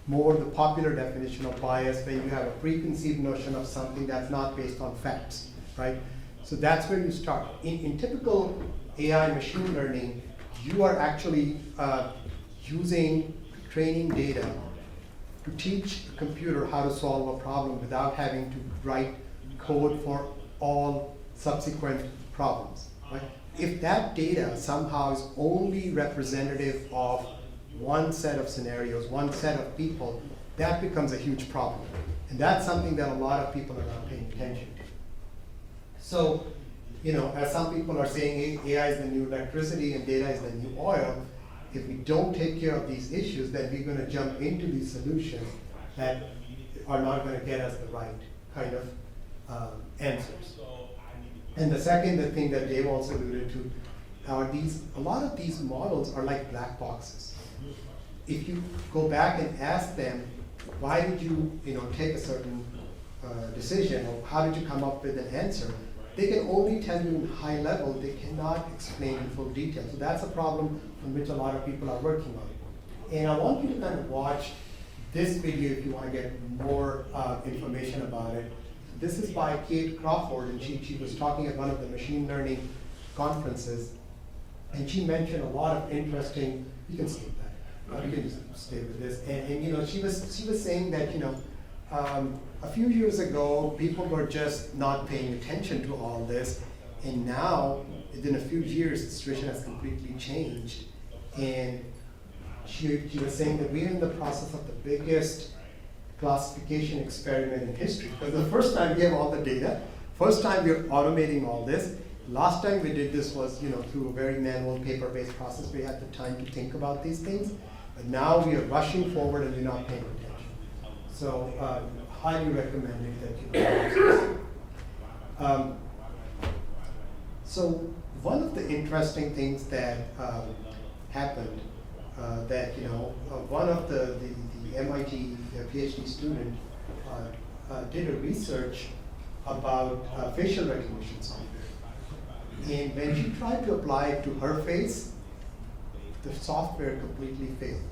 more the popular definition of bias, when you have a preconceived notion of something that's not based on facts, right? So that's where you start. In typical AI machine learning, you are actually using training data to teach a computer how to solve a problem without having to write code for all subsequent problems, right? If that data somehow is only representative of one set of scenarios, one set of people, that becomes a huge problem. And that's something that a lot of people are not paying attention to. So, you know, as some people are saying, AI is the new electricity and data is the new oil. If we don't take care of these issues, then we're going to jump into these solutions that are not going to get us the right kind of answers. And the second thing that Dave also alluded to are a lot of these models are like black boxes. If you go back and ask them, why did you take a certain decision, or how did you come up with an answer, they can only tell you in high level, they cannot explain in full detail. So that's a problem on which a lot of people are working on. And I want you to kind of watch this video if you want to get more information about it. This is by Kate Crawford, and she was talking at one of the machine learning conferences, and she mentioned a lot of interesting, you can skip that, you can just stay with this, and you know, she was saying that, you know, a few years ago, people were just not paying attention to all this, and now, within a few years, the situation has completely changed. And she was saying that we're in the process of the biggest classification experiment in history. Because the first time we have all the data, first time we're automating all this. Last time we did this was, you know, through a very manual paper-based process. We had the time to think about these things. But now we are rushing forward and we're not paying attention. So highly recommended that you watch this. So one of the interesting things that happened, that, you know, one of the MIT PhD student did a research about facial recognition software. And when she tried to apply it to her face, the software completely failed.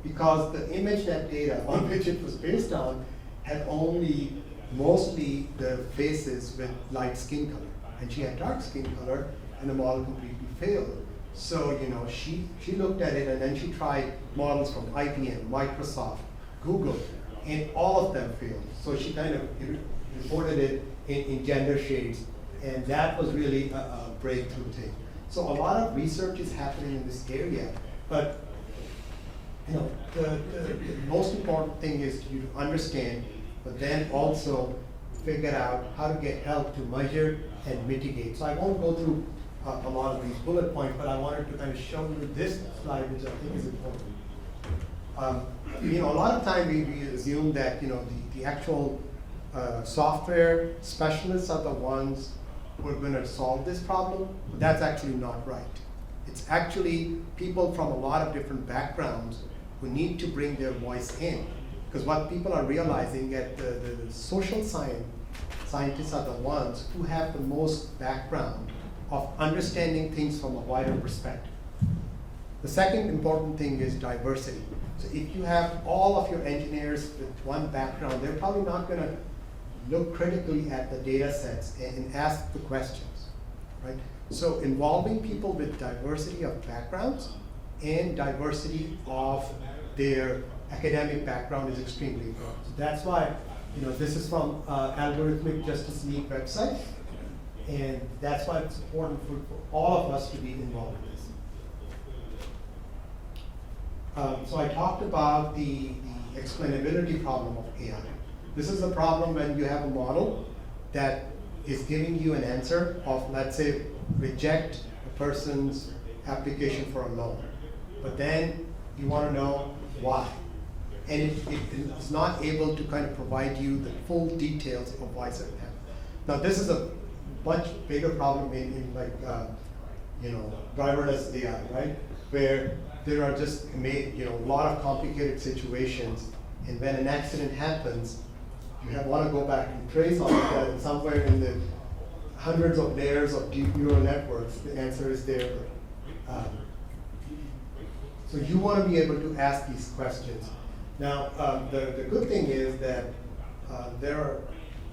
Because the image net data on which it was based on had only mostly the faces with light skin color. And she had dark skin color, and the model completely failed. So, you know, she looked at it, and then she tried models from IBM, Microsoft, Google, and all of them failed. So she kind of reported it in gender shades, and that was really a breakthrough thing. So a lot of research is happening in this area, but you know, the most important thing is you to understand, but then also figure out how to get help to measure and mitigate. So I won't go through a lot of these bullet points, but I wanted to kind of show you this slide, which I think is important. You know, a lot of time we assume that, you know, the actual software specialists are the ones who are going to solve this problem, but that's actually not right. It's actually people from a lot of different backgrounds who need to bring their voice in. Because what people are realizing that the social scientists are the ones who have the most background of understanding things from a wider perspective. The second important thing is diversity. So if you have all of your engineers with one background, they're probably not going to look critically at the data sets and ask the questions, right? So involving people with diversity of backgrounds and diversity of their academic background is extremely important. So that's why, you know, this is from Algorithmic Justice League website, and that's why it's important for all of us to be involved in this. So I talked about the explainability problem of AI. This is a problem when you have a model that is giving you an answer of, let's say, reject a person's application for a loan. But then you want to know why. And it is not able to kind of provide you the full details of why something happened. Now this is a much bigger problem in like, you know, driverless AI, right? Where there are just, you know, a lot of complicated situations, and when an accident happens, you want to go back and trace all of that, and somewhere in the hundreds of layers of deep neural networks? The answer is there. So you want to be able to ask these questions. Now, the good thing is that there are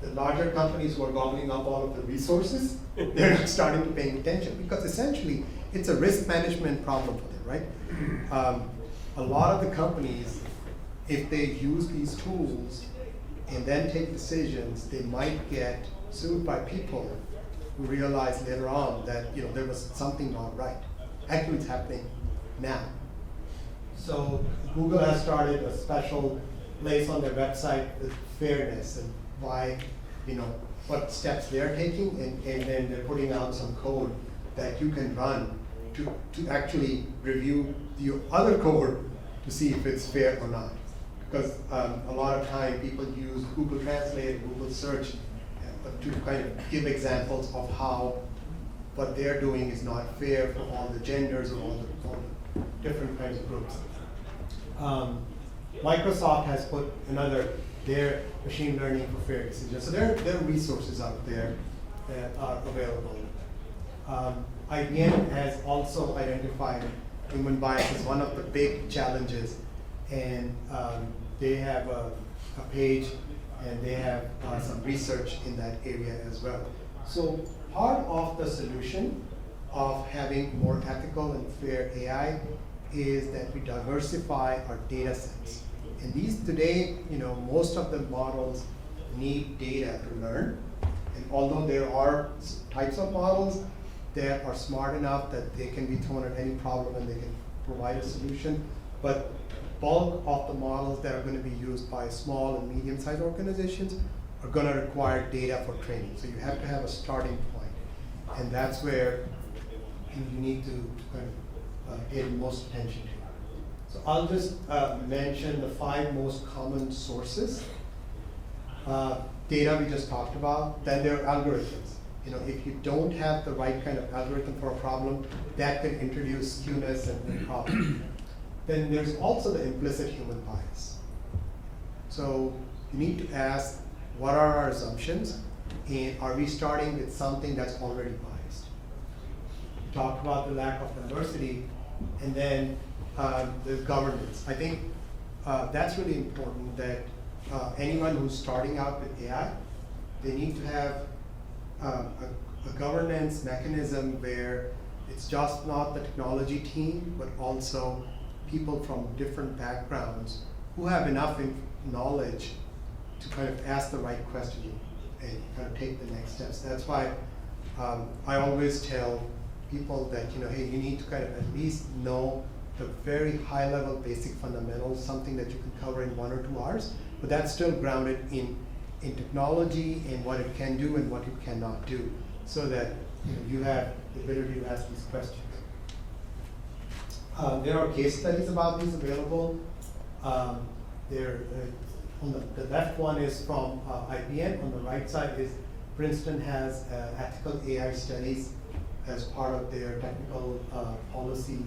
the larger companies who are gobbling up all of the resources. They're not starting to pay attention because essentially it's a risk management problem for them, right? A lot of the companies, if they use these tools and then take decisions, they might get sued by people who realize later on that there was something not right. Actually, it's happening now. So Google has started a special place on their website with fairness and why, what steps they're taking, and then they're putting out some code that you can run to actually review the other code to see if it's fair or not. Because a lot of time people use Google Translate, Google Search to kind of give examples of how what they're doing is not fair for all the genders or all the different kinds of groups. Microsoft has put their machine learning for fair decisions. So there are resources out there that are available. IBM has also identified human bias as one of the big challenges, and they have a page and they have some research in that area as well. So part of the solution of having more ethical and fair AI is that we diversify our data sets. And these today, most of the models need data to learn. And although there are types of models that are smart enough that they can be thrown at any problem and they can provide a solution, but bulk of the models that are going to be used by small and medium-sized organizations are going to require data for training. So you have to have a starting point. And that's where you need to kind of pay the most attention to. So I'll just mention the 5 most common sources. Data we just talked about. Then there are algorithms. If you don't have the right kind of algorithm for a problem, that can introduce skewness and problems. Then there's also the implicit human bias. So you need to ask, what are our assumptions? And are we starting with something that's already biased? We talked about the lack of diversity, and then the governance. I think that's really important that anyone who's starting out with AI, they need to have a governance mechanism where it's just not the technology team, but also people from different backgrounds who have enough knowledge to kind of ask the right question and kind of take the next steps. That's why I always tell people that, hey, you need to kind of at least know the very high level basic fundamentals, something that you can cover in 1 or 2 hours, but that's still grounded in technology and what it can do and what it cannot do, so that you have the ability to ask these questions. There are case studies about these available. On the left one is from IBM. On the right side is Princeton has ethical AI studies as part of their technical policy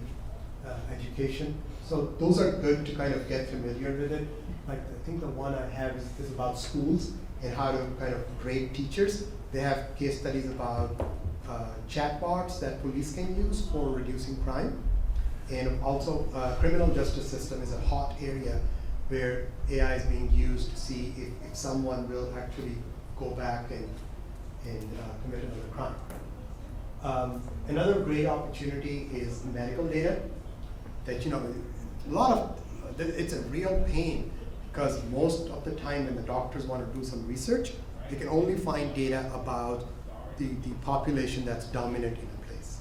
education. So those are good to kind of get familiar with it. Like I think the one I have is about schools and how to kind of grade teachers. They have case studies about chatbots that police can use for reducing crime. And also, criminal justice system is a hot area where AI is being used to see if someone will actually go back and commit another crime. Another great opportunity is medical data. That it's a real pain because most of the time when the doctors want to do some research, they can only find data about the population that's dominant in a place,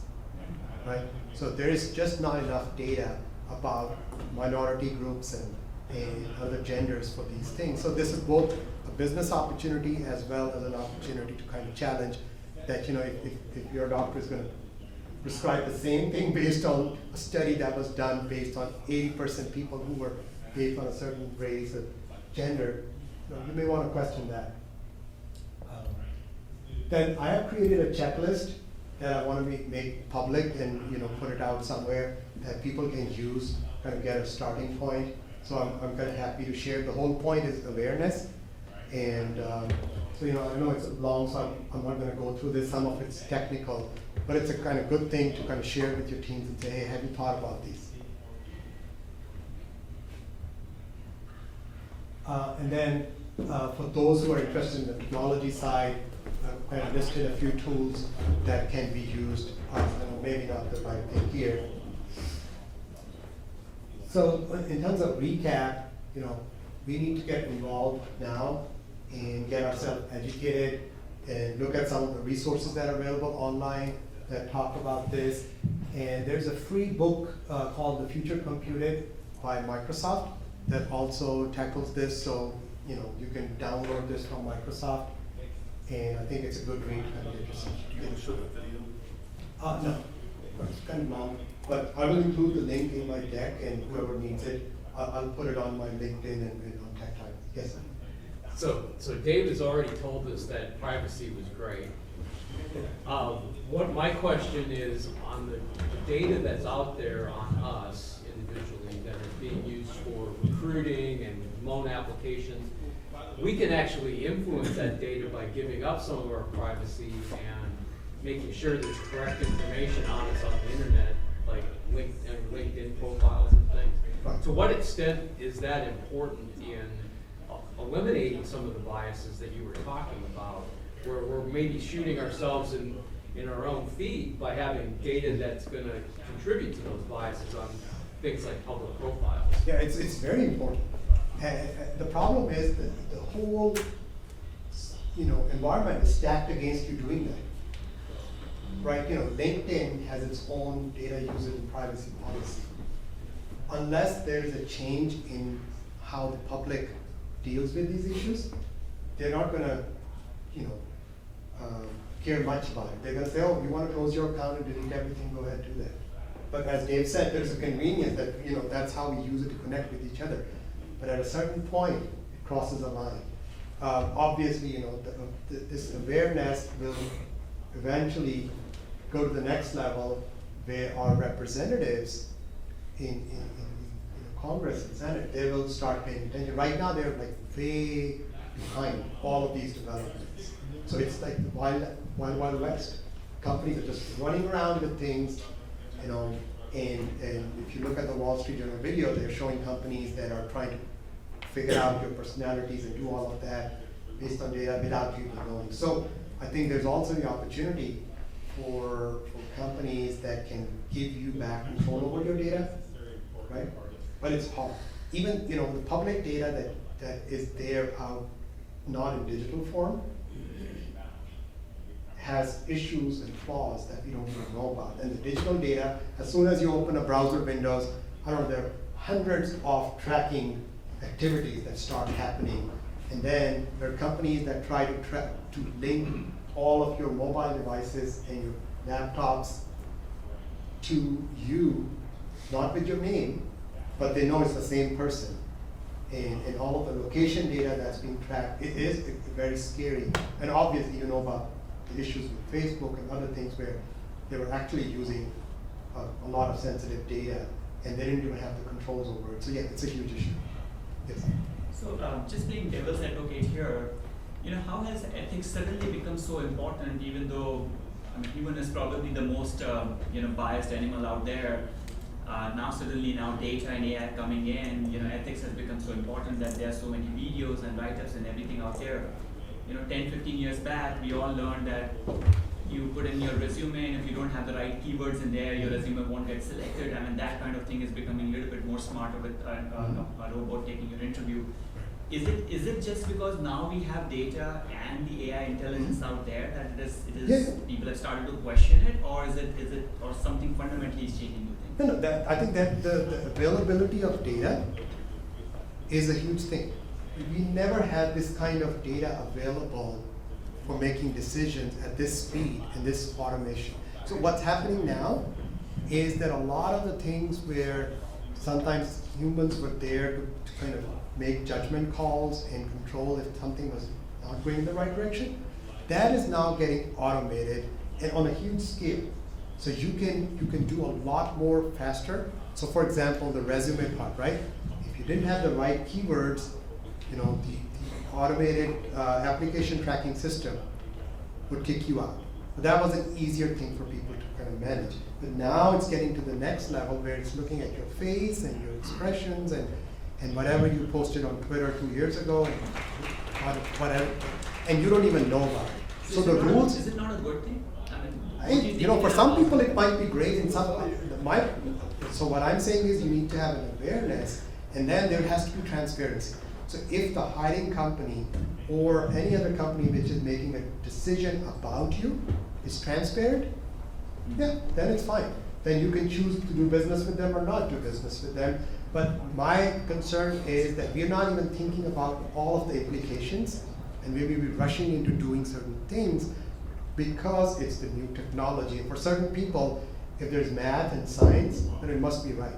right? So there is just not enough data about minority groups and other genders for these things. So this is both a business opportunity as well as an opportunity to kind of challenge that, if your doctor is going to prescribe the same thing based on a study that was done based on 80% people who were based on a certain race or gender, you may want to question that. Then I have created a checklist that I want to make public and put it out somewhere that people can use, kind of get a starting point. So I'm kind of happy to share. The whole point is awareness, And so, I know it's long, so I'm not going to go through this. Some of it's technical, but it's a kind of good thing to kind of share with your teams and say, hey, have you thought about these? And then for those who are interested in the technology side, I kind of listed a few tools that can be used. Maybe not the right thing here. So in terms of recap, we need to get involved now and get ourselves educated and look at some of the resources that are available online that talk about this. And there's a free book called The Future Computed by Microsoft that also tackles this. So, you can download this from Microsoft. And I think it's a good read. Kind of interesting. You want to show the video? No, it's kind of long. But I will include the link in my deck, and whoever needs it, I'll put it on my LinkedIn and on Tech Time. Yes, sir. So Dave has already told us that privacy was great. What my question is on the data that's out there on us individually that is being used for recruiting and loan applications, we can actually influence that data by giving up some of our privacy and making sure there's correct information on us on the internet, like LinkedIn profiles and things. Right. To what extent is that important in eliminating some of the biases that you were talking about, where we're maybe shooting ourselves in our own feet by having data that's going to contribute to those biases on things like public profiles? Yeah, it's very important. The problem is that the whole, environment is stacked against you doing that. Right? LinkedIn has its own data usage and privacy policy. Unless there's a change in how the public deals with these issues, they're not going to, care much about it. They're going to say, oh, you want to close your account and delete everything, go ahead and do that. But as Dave said, there's a convenience that, that's how we use it to connect with each other. But at a certain point, it crosses a line. Obviously, this awareness will eventually go to the next level where our representatives in Congress and Senate, they will start paying attention. Right now, they're like way behind all of these developments. So it's like the wild west. Companies are just running around with things, and if you look at the Wall Street Journal video, they're showing companies that are trying to figure out your personalities and do all of that based on data without you knowing. So I think there's also the opportunity for companies that can give you back control over your data, right? But it's hard. Even the public data that is there out, not in digital form, has issues and flaws that we don't even know about. And the digital data, as soon as you open a browser windows, there are hundreds of tracking activities that start happening. And then there are companies that try to link all of your mobile devices and your laptops to you, not with your name, but they know it's the same person. And all of the location data that's being tracked, it is very scary. And obviously you know about the issues with Facebook and other things where they were actually using a lot of sensitive data and they didn't even have the controls over it. So yeah, it's a huge issue. Yes. So just playing devil's advocate here, how has ethics suddenly become so important, even though human is probably the most biased animal out there? Now data and AI coming in, ethics has become so important that there are so many videos and write-ups and everything out there. 10, 15 years back, we all learned that you put in your resume, and if you don't have the right keywords in there, your resume won't get selected. That kind of thing is becoming a little bit more smarter with a robot taking your interview. Is it just because now we have data and the AI intelligence out there that it is people have started to question it, or is it or something fundamentally is changing? You think? No, I think that the availability of data is a huge thing. We never had this kind of data available for making decisions at this speed and this automation. So what's happening now is that a lot of the things where sometimes humans were there to kind of make judgment calls and control if something was not going in the right direction, that is now getting automated and on a huge scale. So you can do a lot more faster. So for example, the resume part, right? If you didn't have the right keywords, the automated application tracking system would kick you out. But that was an easier thing for people to kind of manage. But now it's getting to the next level where it's looking at your face and your expressions and whatever you posted on Twitter 2 years ago and whatever, and you don't even know about it. So the rules. Is it not a good thing? For some people it might be great. In some, so what I'm saying is you need to have an awareness, and then there has to be transparency. So if the hiring company or any other company which is making a decision about you is transparent, yeah, then it's fine. Then you can choose to do business with them or not do business with them. But my concern is that we're not even thinking about all of the implications, and we will be rushing into doing certain things because it's the new technology. And for certain people, if there's math and science, then it must be right.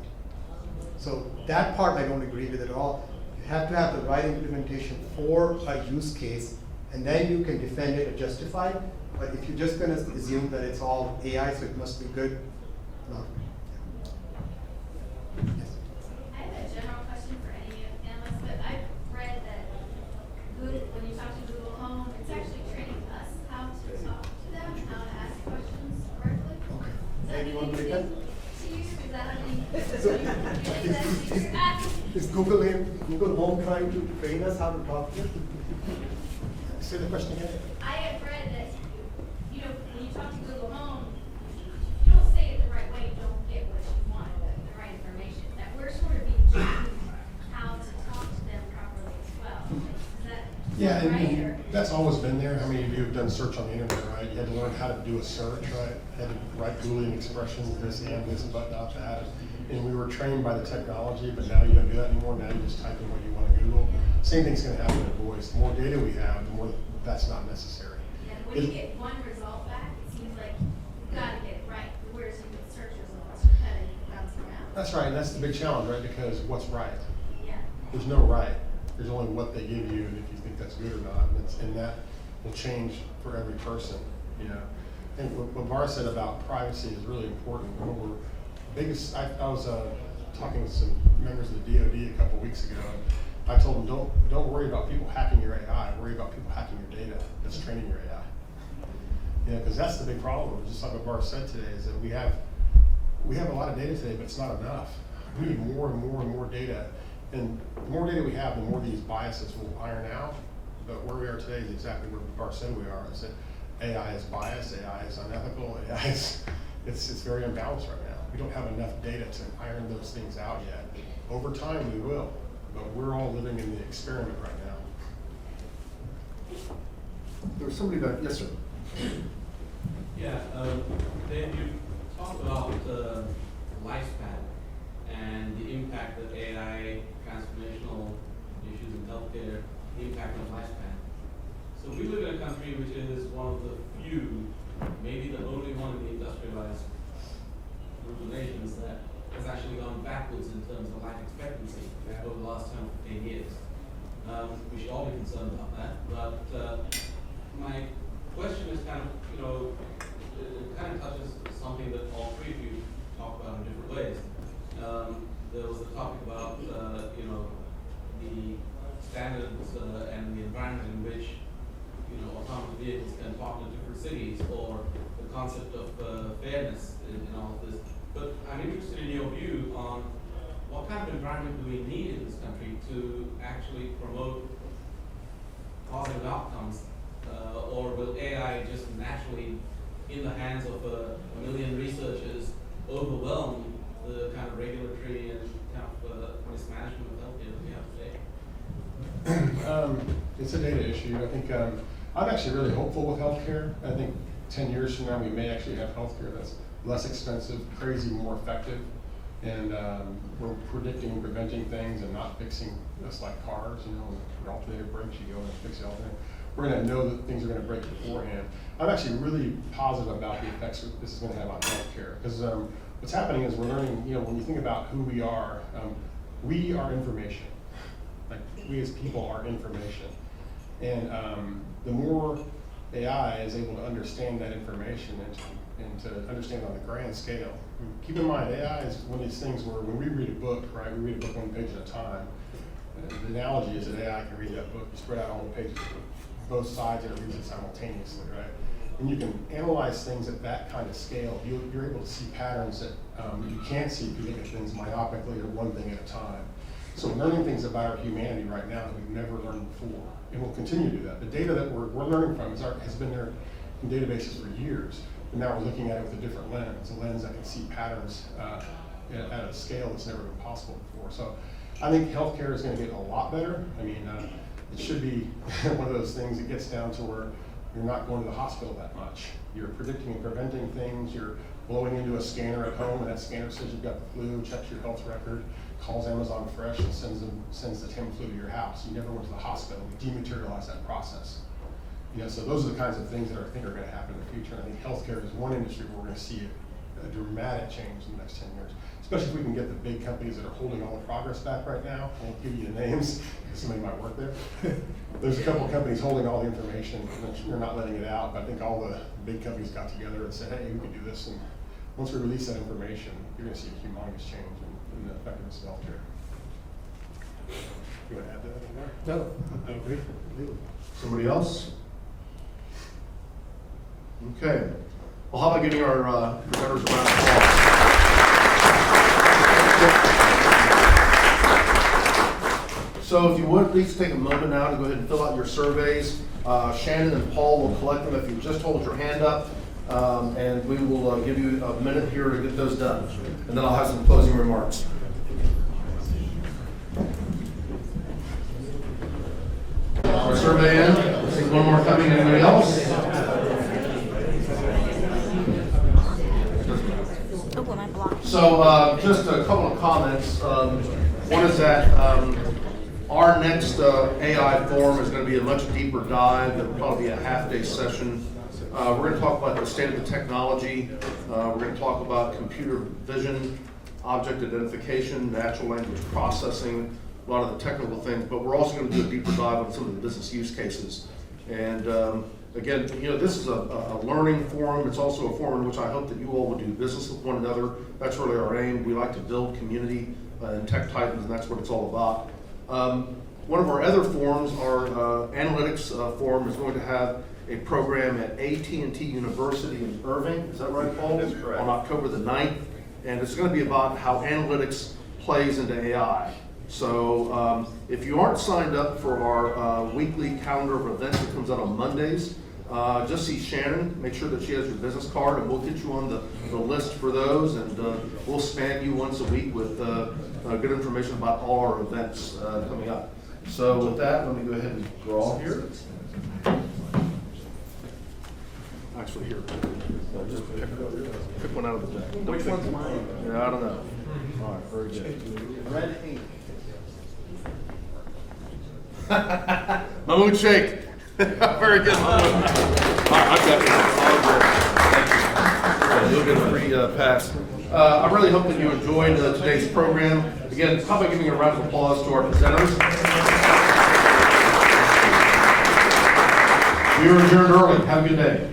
So that part I don't agree with at all. You have to have the right implementation for a use case, and then you can defend it or justify it. But if you're just going to assume that it's all AI, so it must be good, no. Yes. I have a general question for any analyst, but I've read that Google, when you talk to Google Home, it's actually training us how to talk to them, how to ask questions correctly. Okay. Does that Anyone mean believe that? anything to you? Is that anything? Is Google Home trying to train us how to talk to? Say the question again. I have read that, when you talk to Google Home, you don't say it the right way, you don't get what you want, the right information. That we're sort of being trained how to talk to them properly as well. Is that right? Or? That's always been there. How many of you have done search on the internet, right? You had to learn how to do a search, right? You had to write Boolean expressions, this and this, but not that. And we were trained by the technology, but now you don't do that anymore. Now you just type in what you want to Google. Same thing's going to happen in voice. The more data we have, the more that's not necessary. Yeah, when you get one result back, it seems like you've got to get it right. Whereas you get search results, you're kind of bouncing around. That's right, and that's the big challenge, right? Because what's right? Yeah. There's no right. There's only what they give you, and if you think that's good or not, and that will change for every person. And what Bar said about privacy is really important. One of our biggest, I was talking with some members of the DoD a couple weeks ago. I told them, don't worry about people hacking your AI. Worry about people hacking your data that's training your AI. Because that's the big problem. Just like what Bar said today, is that we have a lot of data today, but it's not enough. We need more and more and more data. And the more data we have, the more these biases will iron out. But where we are today is exactly where Bar said we are. Is that AI is biased, AI is unethical, AI is it's very unbalanced right now. We don't have enough data to iron those things out yet. Over time we will, but we're all living in the experiment right now. There was somebody back, yes sir. Yeah, Dave, you talked about lifespan and the impact that AI transformational issues in healthcare, the impact on lifespan. So we live in a country which is one of the few, maybe the only one in the industrialized group of nations that has actually gone backwards in terms of life expectancy over the last 10 or 15 years. We should all be concerned about that, but my question is kind of, it kind of touches something that all three of you talk about in different ways. There was a topic about, the standards and the environment in which autonomous vehicles can park in different cities, or the concept of fairness in all of this. But I'm interested in your view on what kind of environment do we need in this country to actually promote positive outcomes, or will AI just naturally, in the hands of a million researchers, overwhelm the kind of regulatory and kind of mismanagement of healthcare that we have today? It's a data issue. I think I'm actually really hopeful with healthcare. I think 10 years from now we may actually have healthcare that's less expensive, crazy, more effective, and we're predicting and preventing things and not fixing us like cars. When your alternator breaks, you go and fix the alternator. We're going to know that things are going to break beforehand. I'm actually really positive about the effects that this is going to have on healthcare, because what's happening is we're learning. When you think about who we are information. Like, we as people are information, and the more AI is able to understand that information and to understand on the grand scale. Keep in mind, AI is one of these things where when we read a book, right, we read a book one page at a time. The analogy is that AI can read that book, you spread out all the pages, both sides, and it reads it simultaneously, right? And you can analyze things at that kind of scale. You're able to see patterns that you can't see if you look at things myopically or one thing at a time. So we're learning things about our humanity right now that we've never learned before, and we'll continue to do that. The data that we're learning from has been there in databases for years, and now we're looking at it with a different lens, a lens that can see patterns at a scale that's never been possible before. So I think healthcare is going to get a lot better. I mean, it should be one of those things that gets down to where you're not going to the hospital that much. You're predicting and preventing things. You're blowing into a scanner at home, and that scanner says you've got the flu, checks your health record, calls Amazon Fresh, and sends the Tamiflu to your house. You never went to the hospital. We dematerialized that process. You know, so those are the kinds of things that I think are going to happen in the future. And I think healthcare is one industry where we're going to see a dramatic change in the next 10 years. Especially if we can get the big companies that are holding all the progress back right now. I won't give you the names, because somebody might work there. There's a couple of companies holding all the information, and they're not letting it out, but I think all the big companies got together and said, hey, we can do this, and once we release that information, you're going to see a humongous change in the effectiveness of healthcare. You want to add to that? No, I agree. Somebody else? Okay. Well, how about giving our presenters a round of applause? So if you would, please take a moment now to go ahead and fill out your surveys. Shannon and Paul will collect them if you just hold your hand up, and we will give you a minute here to get those done. And then I'll have some closing remarks. Survey in. Let's take one more coming. Anybody else? So just a couple of comments. One is that our next AI forum is going to be a much deeper dive. It'll probably be a half-day session. We're going to talk about the state of the technology. We're going to talk about computer vision, object identification, natural language processing, a lot of the technical things, but we're also going to do a deeper dive on some of the business use cases. And again, you know, this is a learning forum. It's also a forum in which I hope that you all will do business with one another. That's really our aim. We like to build community in Tech Titans, and that's what it's all about. One of our other forums, our analytics forum, is going to have a program at AT&T University in Irving. Is that right, Paul? That's correct. On October the 9th. And it's going to be about how analytics plays into AI. So if you aren't signed up for our weekly calendar of events that comes out on Mondays, just see Shannon, make sure that she has your business card, and we'll get you on the list for those, and we'll spam you once a week with good information about all our events coming up. So with that, let me go ahead and draw here. Actually, here. Just pick one out of the deck. Which one's mine? Yeah, I don't know. All right, very good. Red ink. Mahmood Sheikh. Very good, Mahmood. All right, I've got this. You'll get a free pass. I really hope that you enjoyed today's program. Again, how about giving a round of applause to our presenters? We were adjourned early. Have a good day.